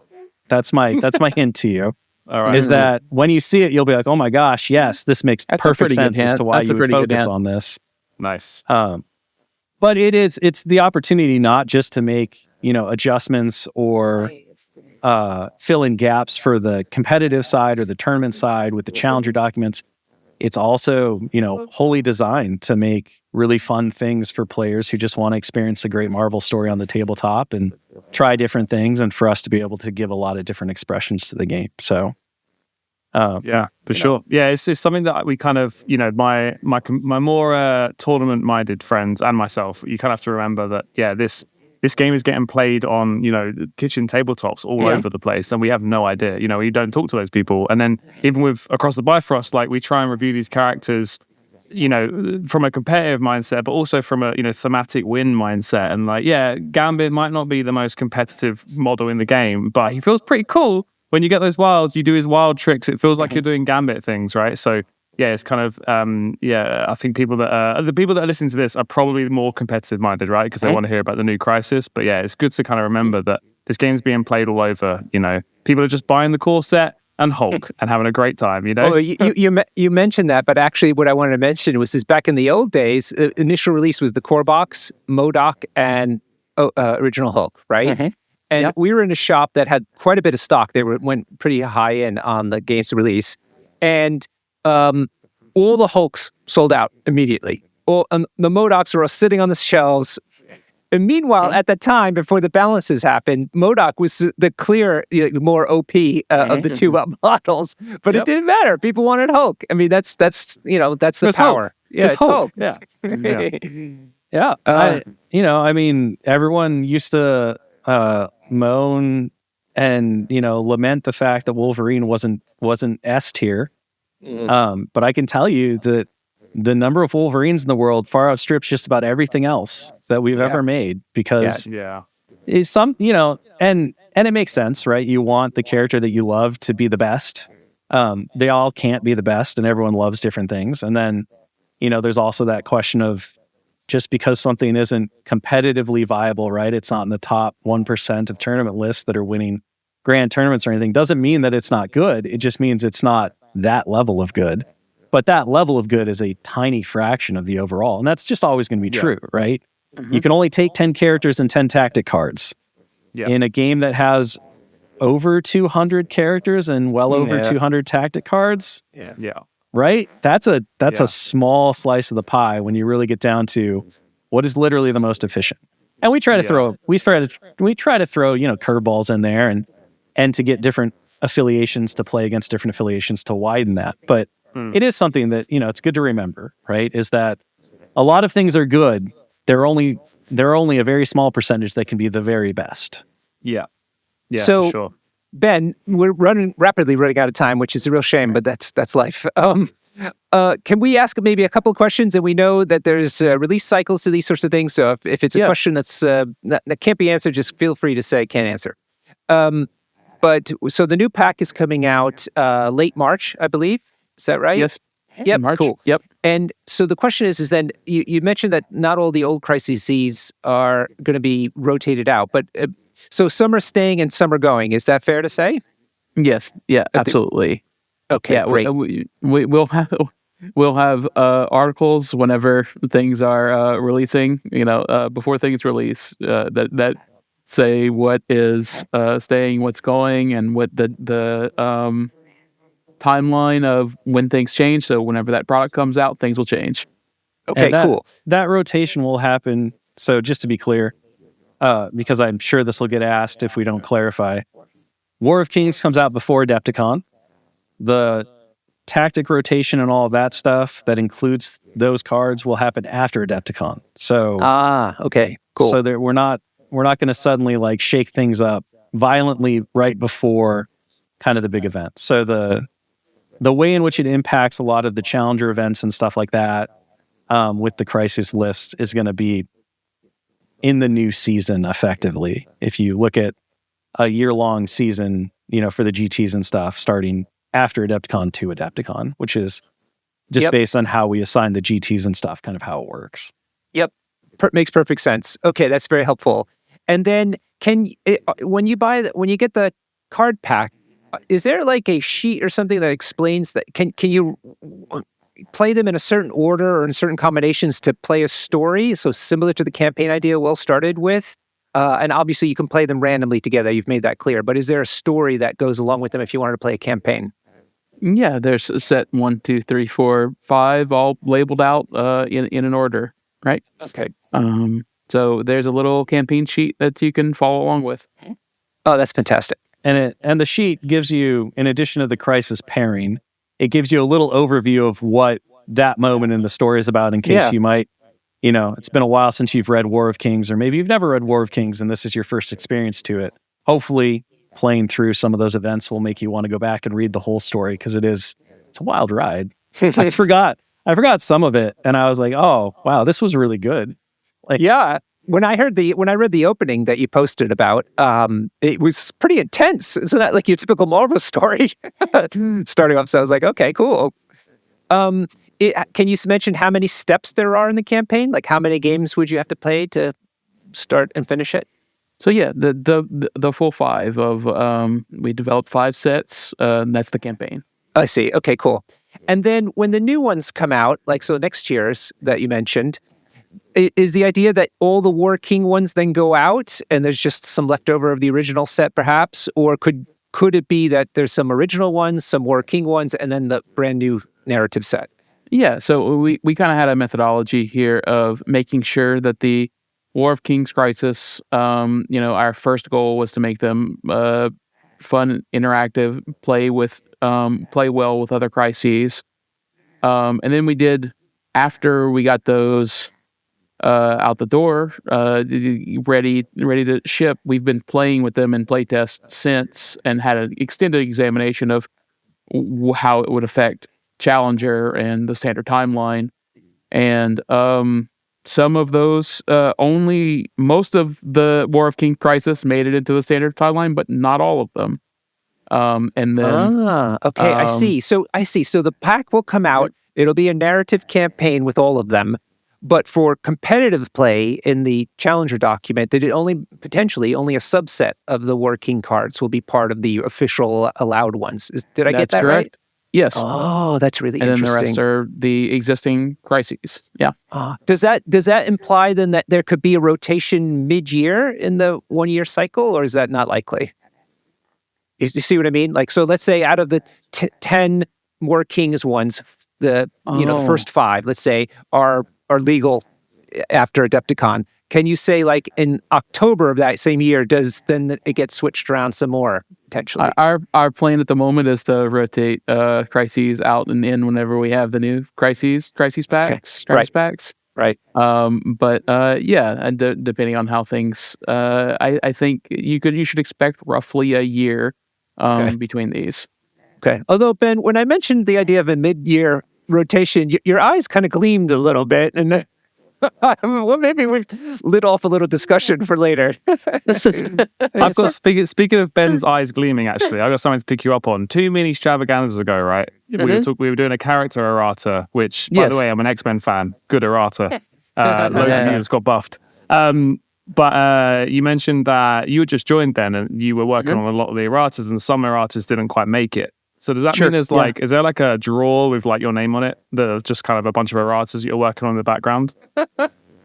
That's my hint to you. All right. Is that when you see it, you'll be like, oh my gosh, yes, this makes perfect sense as to why you would focus on this. Nice. But it's the opportunity not just to make, adjustments or fill in gaps for the competitive side or the tournament side with the challenger documents. It's also, wholly designed to make really fun things for players who just want to experience a great Marvel story on the tabletop and try different things, and for us to be able to give a lot of different expressions to the game. So Yeah, for sure. Yeah, it's something that we kind of, my more tournament-minded friends and myself, you kind of have to remember that, this game is getting played on, kitchen tabletops all over the place, and we have no idea. We don't talk to those people. And then even with across the Bifrost, like we try and review these characters, from a competitive mindset, but also from a thematic win mindset. And Gambit might not be the most competitive model in the game, but he feels pretty cool. When you get those wilds, you do his wild tricks. It feels like you're doing Gambit things, right? So it's kind of I think people that are listening to this are probably more competitive minded, right? Because they want to hear about the new Crisis. But it's good to kind of remember that this game's being played all over. People are just buying the core set and Hulk and having a great time. Oh, you mentioned that, but actually, what I wanted to mention was back in the old days, initial release was the core box, MODOK, and original Hulk, right? And we were in a shop that had quite a bit of stock. They went pretty high in on the game's release. And all the Hulks sold out immediately. The MODOKs were all sitting on the shelves. And meanwhile, at the time, before the balances happened, MODOK was the clear, more OP of the two models. But it didn't matter. People wanted Hulk. I mean, that's the power. Hulk. Yeah, it's Hulk. Yeah. Everyone used to moan and lament the fact that Wolverine wasn't S tier. But I can tell you that the number of Wolverines in the world far outstrips just about everything else that we've ever made, because it's some and it makes sense, right? You want the character that you love to be the best. They all can't be the best, and everyone loves different things. And then there's also that question of, just because something isn't competitively viable, right? It's not in the top 1% of tournament lists that are winning grand tournaments or anything, doesn't mean that it's not good. It just means it's not that level of good. But that level of good is a tiny fraction of the overall. And that's just always going to be true, right? You can only take 10 characters and 10 tactic cards. In a game that has over 200 characters and well over 200 tactic cards. Right? That's a small slice of the pie when you really get down to what is literally the most efficient. And we try to throw curveballs in there and to get different affiliations to play against different affiliations to widen that. But it is something that, it's good to remember, right? Is that a lot of things are good. There are only a very small percentage that can be the very best. Yeah, so, for sure. Ben, we're rapidly running out of time, which is a real shame, but that's life. Can we ask maybe a couple of questions? And we know that there's release cycles to these sorts of things. So if it's a question that can't be answered, just feel free to say can't answer. But so the new pack is coming out late March, I believe. Is that right? Yes. Yep. March. Cool. Yep. And so the question is then you mentioned that not all the old crises are going to be rotated out, but so some are staying and some are going. Is that fair to say? Yes. Yeah. Absolutely. Okay. Great. We'll have articles whenever things are releasing. Before things release, that say what is staying, what's going, and what the timeline of when things change. So whenever that product comes out, things will change. Okay, cool. That rotation will happen. So just to be clear, because I'm sure this will get asked if we don't clarify, War of Kings comes out before Adepticon. The tactic rotation and all of that stuff that includes those cards will happen after Adepticon. So okay, cool. So we're not going to suddenly like shake things up violently right before kind of the big event. So the way in which it impacts a lot of the challenger events and stuff like that with the crisis list is going to be in the new season effectively. If you look at a year-long season, for the GTs and stuff, starting after Adepticon to Adepticon, which is just based on how we assign the GTs and stuff, kind of how it works. Yep. Makes perfect sense. Okay, that's very helpful. And then when you get the card pack, is there like a sheet or something that explains that? Can you play them in a certain order or in certain combinations to play a story? So similar to the campaign idea Will started with. And obviously you can play them randomly together. You've made that clear. But is there a story that goes along with them if you wanted to play a campaign? Yeah, there's a set 1, 2, 3, 4, 5, all labeled out in an order, right? Okay. So there's a little campaign sheet that you can follow along with. Oh, that's fantastic. And the sheet gives you, in addition to the crisis pairing, it gives you a little overview of what that moment in the story is about, in case you might, it's been a while since you've read War of Kings, or maybe you've never read War of Kings and this is your first experience to it. Hopefully playing through some of those events will make you want to go back and read the whole story, because it's a wild ride. I forgot some of it, and I was like, oh wow, this was really good. When I read the opening that you posted about, it was pretty intense. Isn't that like your typical Marvel story? Starting off, so I was like, okay, cool. Can you mention how many steps there are in the campaign? Like, how many games would you have to play to start and finish it? So yeah, the full 5 of we developed 5 sets. That's the campaign. I see. Okay, cool. And then when the new ones come out, like so next year's that you mentioned, is the idea that all the War King ones then go out and there's just some leftover of the original set, perhaps, or could it be that there's some original ones, some War King ones, and then the brand new narrative set? Yeah. So we kind of had a methodology here of making sure that the War of Kings Crisis, our first goal was to make them fun, interactive, play well with other crises. And then we did, after we got those out the door, ready to ship, we've been playing with them in playtest since, and had an extended examination of how it would affect Challenger and the standard timeline. And some of those, most of the War of Kings Crisis made it into the standard timeline, but not all of them. And then okay, I see. So the pack will come out. It'll be a narrative campaign with all of them. But for competitive play in the Challenger document, that potentially only a subset of the War King cards will be part of the official allowed ones. Did I get that correct. right? Yes. Oh, that's really interesting. And then the rest are the existing crises. Yeah. Does that imply then that there could be a rotation mid-year in the 1-year cycle, or is that not likely? You see what I mean? Like, so let's say out of the 10 War Kings ones, the first 5, let's say, are legal after Adepticon. Can you say, like, in October of that same year, does then it get switched around some more, potentially? Our plan at the moment is to rotate crises out and in whenever we have the new crises packs. Okay. Packs. Right. But and depending on how things, I think you should expect roughly a year between these. Okay. Although, Ben, when I mentioned the idea of a mid-year rotation, your eyes kind of gleamed a little bit, and well, maybe we've lit off a little discussion for later. I've got speaking of Ben's eyes gleaming. Actually, I got something to pick you up on. 2 mini extravaganzas ago, right? Mm-hmm. We were doing a character errata, which, by the way, I'm an X-Men fan. Good errata. Loads of units got buffed. But you mentioned that you had just joined then, and you were working on a lot of the erratas, and some erratas didn't quite make it. So does that mean there's is there like a drawer with like your name on it? There's just kind of a bunch of erratas you're working on in the background?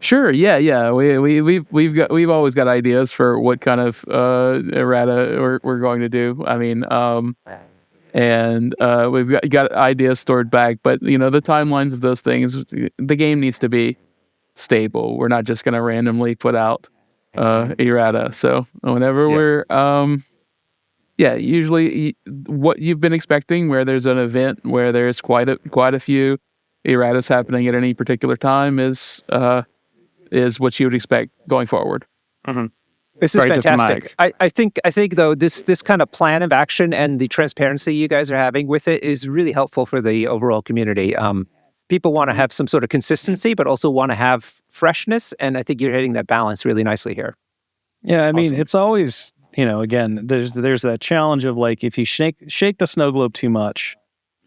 Sure. Yeah. We've always got ideas for what kind of errata we're going to do. I mean, and we've got ideas stored back, but the timelines of those things, the game needs to be stable. We're not just going to randomly put out errata. So whenever we're usually what you've been expecting, where there's an event where there's quite a few erratas happening at any particular time, is what you would expect going forward. Mm-hmm. This is fantastic. I think though this kind of plan of action and the transparency you guys are having with it is really helpful for the overall community. People want to have some sort of consistency, but also want to have freshness, and I think you're hitting that balance really nicely here. Yeah, I mean, it's always, again, there's that challenge of like, if you shake the snow globe too much,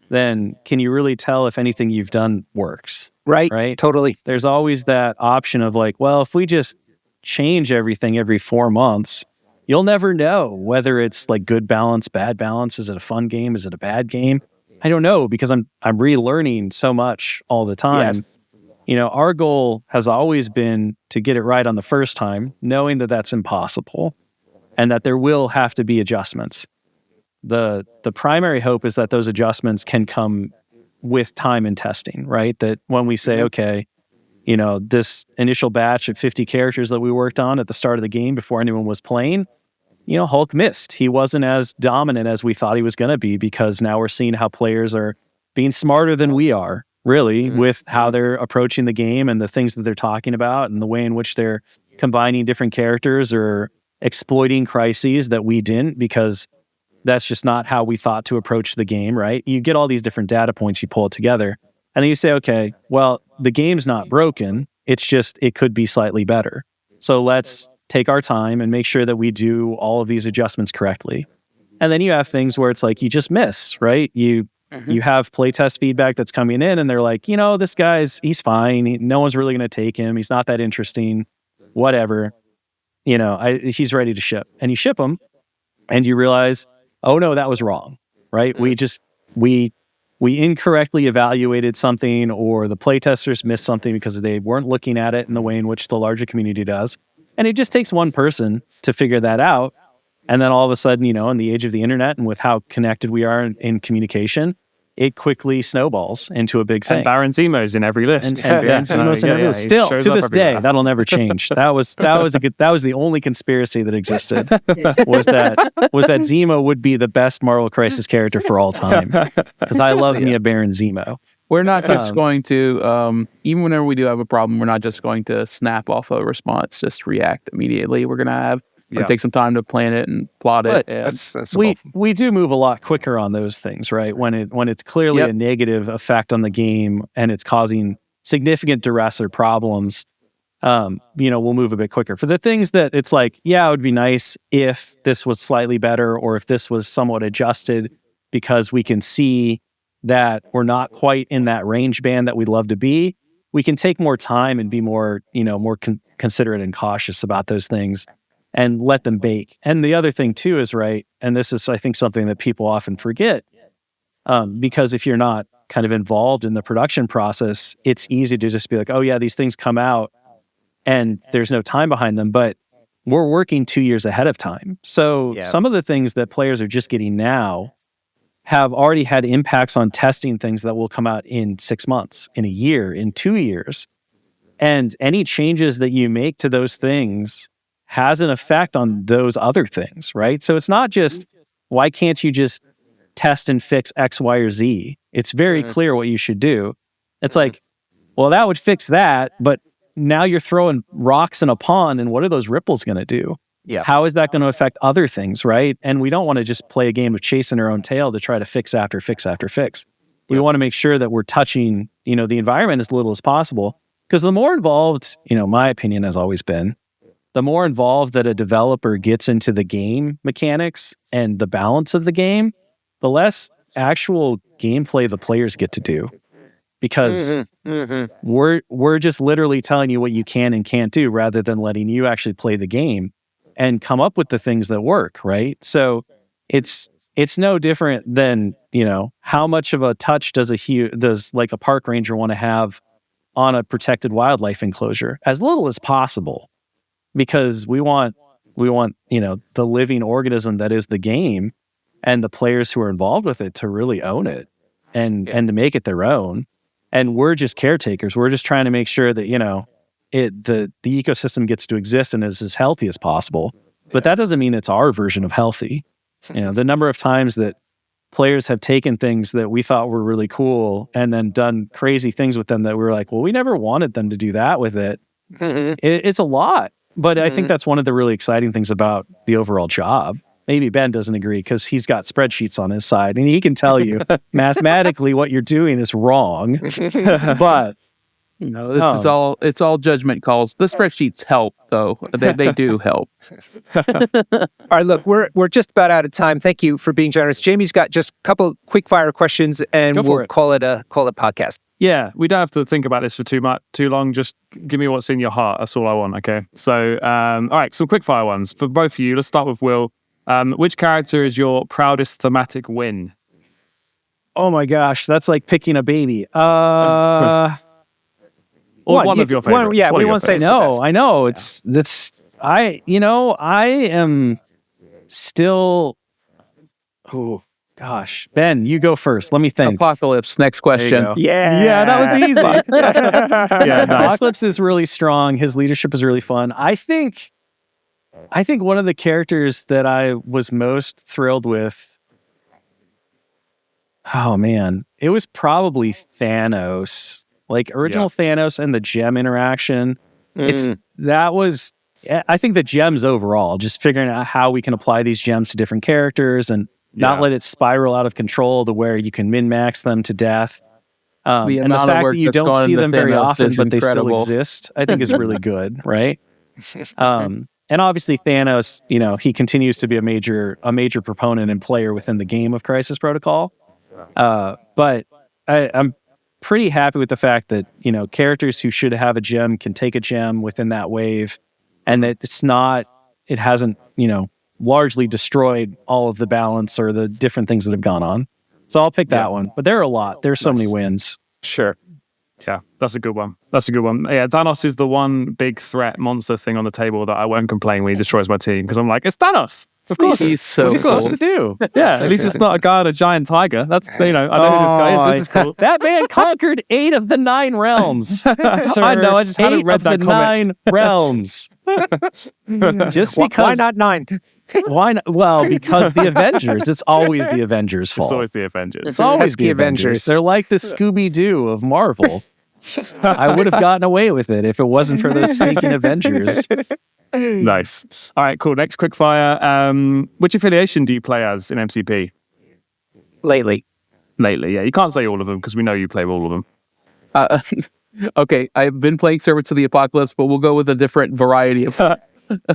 then can you really tell if anything you've done works? Right. Totally. There's always that option of like, well, if we just change everything every 4 months, you'll never know whether it's like good balance, bad balance. Is it a fun game? Is it a bad game? I don't know, because I'm relearning so much all the time. Yes. Our goal has always been to get it right on the first time, knowing that that's impossible and that there will have to be adjustments. The primary hope is that those adjustments can come with time and testing, right? That when we say, okay, this initial batch of 50 characters that we worked on at the start of the game before anyone was playing, Hulk missed. He wasn't as dominant as we thought he was going to be, because now we're seeing how players are being smarter than we are, really, with how they're approaching the game and the things that they're talking about and the way in which they're combining different characters or exploiting crises that we didn't, because that's just not how we thought to approach the game, right? You get all these different data points, you pull it together, and then you say, okay, well, the game's not broken. It's just, it could be slightly better. So let's take our time and make sure that we do all of these adjustments correctly. And then you have things where it's like, you just miss, right? You have playtest feedback that's coming in and they're like, this he's fine. No one's really going to take him. He's not that interesting, whatever. He's ready to ship. And you ship him and you realize, oh no, that was wrong, right? We incorrectly evaluated something, or the playtesters missed something because they weren't looking at it in the way in which the larger community does. And it just takes one person to figure that out. And then all of a sudden, in the age of the internet and with how connected we are in communication, it quickly snowballs into a big thing. And Baron Zemo's in every list. Still, to this day, that'll never change. That was the only conspiracy that existed. was that Zemo would be the best Marvel Crisis character for all time. Because I love me a Baron Zemo. We're not just going to, even whenever we do have a problem, we're not just going to snap off a response, just react immediately. We're going to take some time to plan it and plot it. We do move a lot quicker on those things, right? When it's clearly a negative effect on the game and it's causing significant duress or problems, we'll move a bit quicker. For the things that it's like, it would be nice if this was slightly better, or if this was somewhat adjusted, because we can see that we're not quite in that range band that we'd love to be. We can take more time and be more, more considerate and cautious about those things and let them bake. And the other thing too is, right, and this is, I think, something that people often forget, because if you're not kind of involved in the production process, it's easy to just be like, oh yeah, these things come out and there's no time behind them, but we're working 2 years ahead of time. So some of the things that players are just getting now have already had impacts on testing things that will come out in 6 months, in a year, in 2 years. And any changes that you make to those things has an effect on those other things, right? So it's not just, why can't you just test and fix X, Y, or Z? It's very clear what you should do. It's like, well, that would fix that, but now you're throwing rocks in a pond, and what are those ripples going to do? Yeah. How is that going to affect other things, right? And we don't want to just play a game of chasing our own tail to try to fix after fix after fix. We want to make sure that we're touching, the environment as little as possible, because the more involved, my opinion has always been, the more involved that a developer gets into the game mechanics and the balance of the game, the less actual gameplay the players get to do. Because we're just literally telling you what you can and can't do, rather than letting you actually play the game and come up with the things that work, right? So it's no different than, how much of a touch does like a park ranger want to have on a protected wildlife enclosure? As little as possible. Because we want, the living organism that is the game, and the players who are involved with it to really own it and to make it their own. And we're just caretakers. We're just trying to make sure that, the ecosystem gets to exist and is as healthy as possible. But that doesn't mean it's our version of healthy. The number of times that players have taken things that we thought were really cool and then done crazy things with them that we were like, well, we never wanted them to do that with it. It's a lot. But I think that's one of the really exciting things about the overall job. Maybe Ben doesn't agree because he's got spreadsheets on his side and he can tell you mathematically what you're doing is wrong. But it's all judgment calls. The spreadsheets help, though. They do help. All right, look, we're just about out of time. Thank you for being generous. Jamie's got just a couple quick fire questions, and we'll call it a podcast. Yeah, we don't have to think about this for too long. Just give me what's in your heart. That's all I want. Okay. So, all right, some quick fire ones for both of you. Let's start with Will. Which character is your proudest thematic win? Oh my gosh, that's like picking a baby. Or one of your favorites. We won't say no. I know I am still. Oh gosh, Ben, you go first. Let me think. Apocalypse. Next question. Yeah, that was easy. Nice. Apocalypse is really strong. His leadership is really fun. I think I think one of the characters that I was most thrilled with, oh man, it was probably Thanos. Like original Thanos and the gem interaction. I think the gems overall, just figuring out how we can apply these gems to different characters and not let it spiral out of control to where you can min-max them to death. And the fact that you don't see them very often, but they still exist, I think is really good, right? And obviously Thanos, he continues to be a major proponent and player within the game of Crisis Protocol. But I'm pretty happy with the fact that, characters who should have a gem can take a gem within that wave, and that it hasn't, largely destroyed all of the balance or the different things that have gone on. So I'll pick that one. But there are a lot. There's so many wins. Sure. Yeah, that's a good one. Yeah, Thanos is the one big threat monster thing on the table that I won't complain when he destroys my team, because I'm like, it's Thanos. Of course. He's so He's cool. supposed to do. Yeah, at least it's not a guy on a giant tiger. That's, I know who this guy is. This is cool. That man conquered 8 of the 9 realms. Sir, I know, I just haven't read that comment. 9 realms. Just because. Why not 9? Why not? Well, because the Avengers. It's always the Avengers' fault. It's always the Avengers. It's always Pesky the Avengers. They're like the Scooby-Doo of Marvel. I would have gotten away with it if it wasn't for those stinking Avengers. Nice. All right, cool. Next quick fire. Which affiliation do you play as in MCP? Lately, yeah. You can't say all of them because we know you play all of them. Okay, I've been playing Servants of the Apocalypse, but we'll go with a different variety of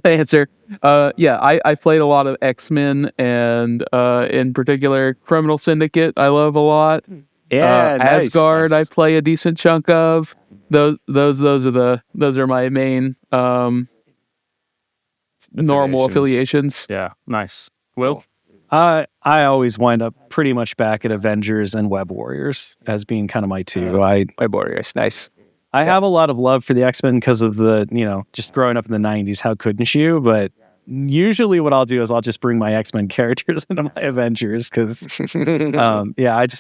answer. I played a lot of X-Men and in particular Criminal Syndicate. I love a lot. Yeah, nice, Asgard. nice. I play a decent chunk of those. Those are my main normal affiliations. Yeah, nice. Will? I always wind up pretty much back at Avengers and Web Warriors as being kind of my two. Web Warriors, nice. I have a lot of love for the X-Men because of the, just growing up in the 90s, how couldn't you? But usually what I'll do is I'll just bring my X-Men characters into my Avengers because,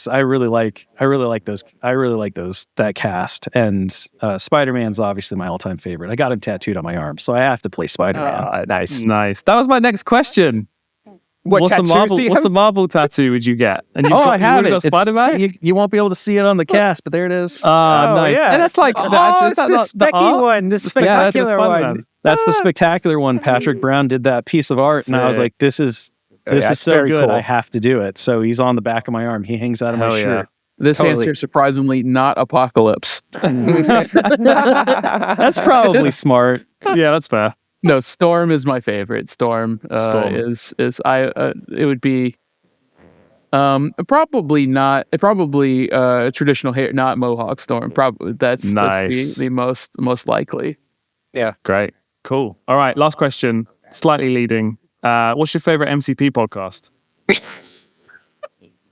I really like that cast. And Spider-Man's obviously my all-time favorite. I got him tattooed on my arm, so I have to play Spider-Man. Nice. That was my next question. What's the Marvel tattoo would you get? And I have it. Spider-Man? You won't be able to see it on the cast, but there it is. Nice. Yeah. And that's like, it's the specky one, the spectacular one. That's the spectacular one. Patrick Brown did that piece of art, and I was like, this is so good. Cool. I have to do it. So he's on the back of my arm. He hangs out of my shirt. This answer, surprisingly, not Apocalypse. That's probably smart. Yeah, that's fair. No, Storm is my favorite. Storm. It would be probably traditional hair, not Mohawk Storm. Probably that's the most likely. Yeah, great, cool. All right, last question, slightly leading. What's your favorite MCP podcast?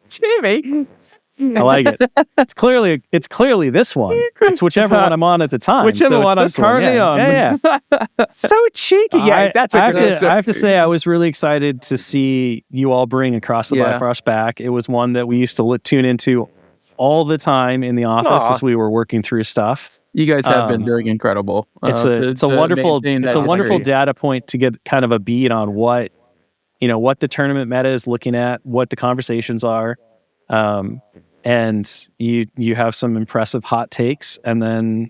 Jimmy. I like it. It's clearly this one. It's whichever one I'm on at the time. Whichever one I'm currently on. Yeah. So cheeky. Yeah, that's a good answer. I have to say, I was really excited to see you all bring Across the Bifrost back. It was one that we used to tune into all the time in the office as we were working through stuff. You guys have been doing incredible. It's a wonderful data point to get kind of a beat on what the tournament meta is looking at, what the conversations are. And you have some impressive hot takes, and then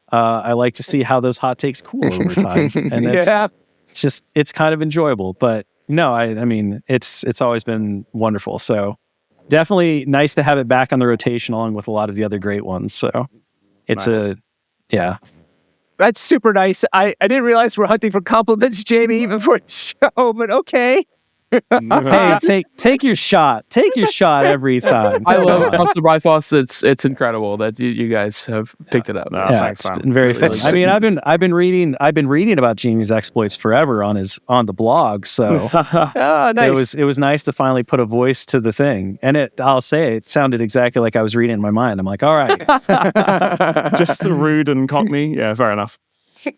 I like to see how those hot takes cool over time. And it's kind of enjoyable. But no, I mean it's always been wonderful. So definitely nice to have it back on the rotation along with a lot of the other great ones. So it's That's super nice. I didn't realize we're hunting for compliments, Jamie, before the show, but okay. Hey, take your shot. Take your shot every time. I love Across the Bifrost. It's incredible that you guys have picked it up. It's been very fun. I mean, I've been reading about Jamie's exploits forever on the blog. So nice. It was nice to finally put a voice to the thing. And it sounded exactly like I was reading it in my mind. I'm like, all right, just rude and cockney. Yeah, fair enough.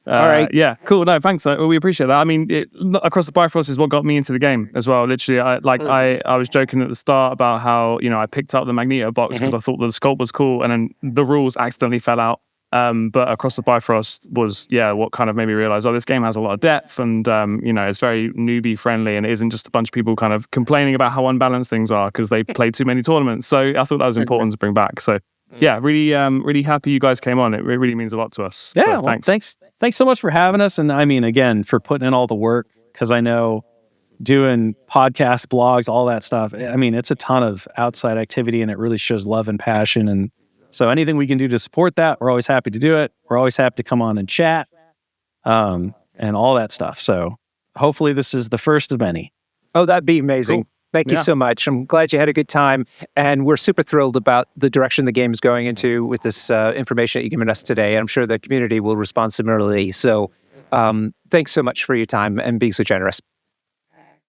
All right. Yeah, cool. No, thanks. We appreciate that. I mean, Across the Bifrost is what got me into the game as well. Literally, I was joking at the start about how I picked up the Magneto box because I thought the sculpt was cool, and then the rules accidentally fell out. But Across the Bifrost was, what kind of made me realize, this game has a lot of depth and, it's very newbie friendly and it isn't just a bunch of people kind of complaining about how unbalanced things are because they played too many tournaments. So I thought that was important to bring back. So really happy you guys came on. It really means a lot to us. Yeah, so thanks so much for having us. And I mean, again, for putting in all the work, because I know doing podcasts, blogs, all that stuff, I mean, it's a ton of outside activity and it really shows love and passion. And so anything we can do to support that, we're always happy to do it. We're always happy to come on and chat and all that stuff. So hopefully this is the first of many. Oh, that'd be amazing. Cool. Thank you so much. I'm glad you had a good time. And we're super thrilled about the direction the game is going into with this information that you've given us today. I'm sure the community will respond similarly. So thanks so much for your time and being so generous.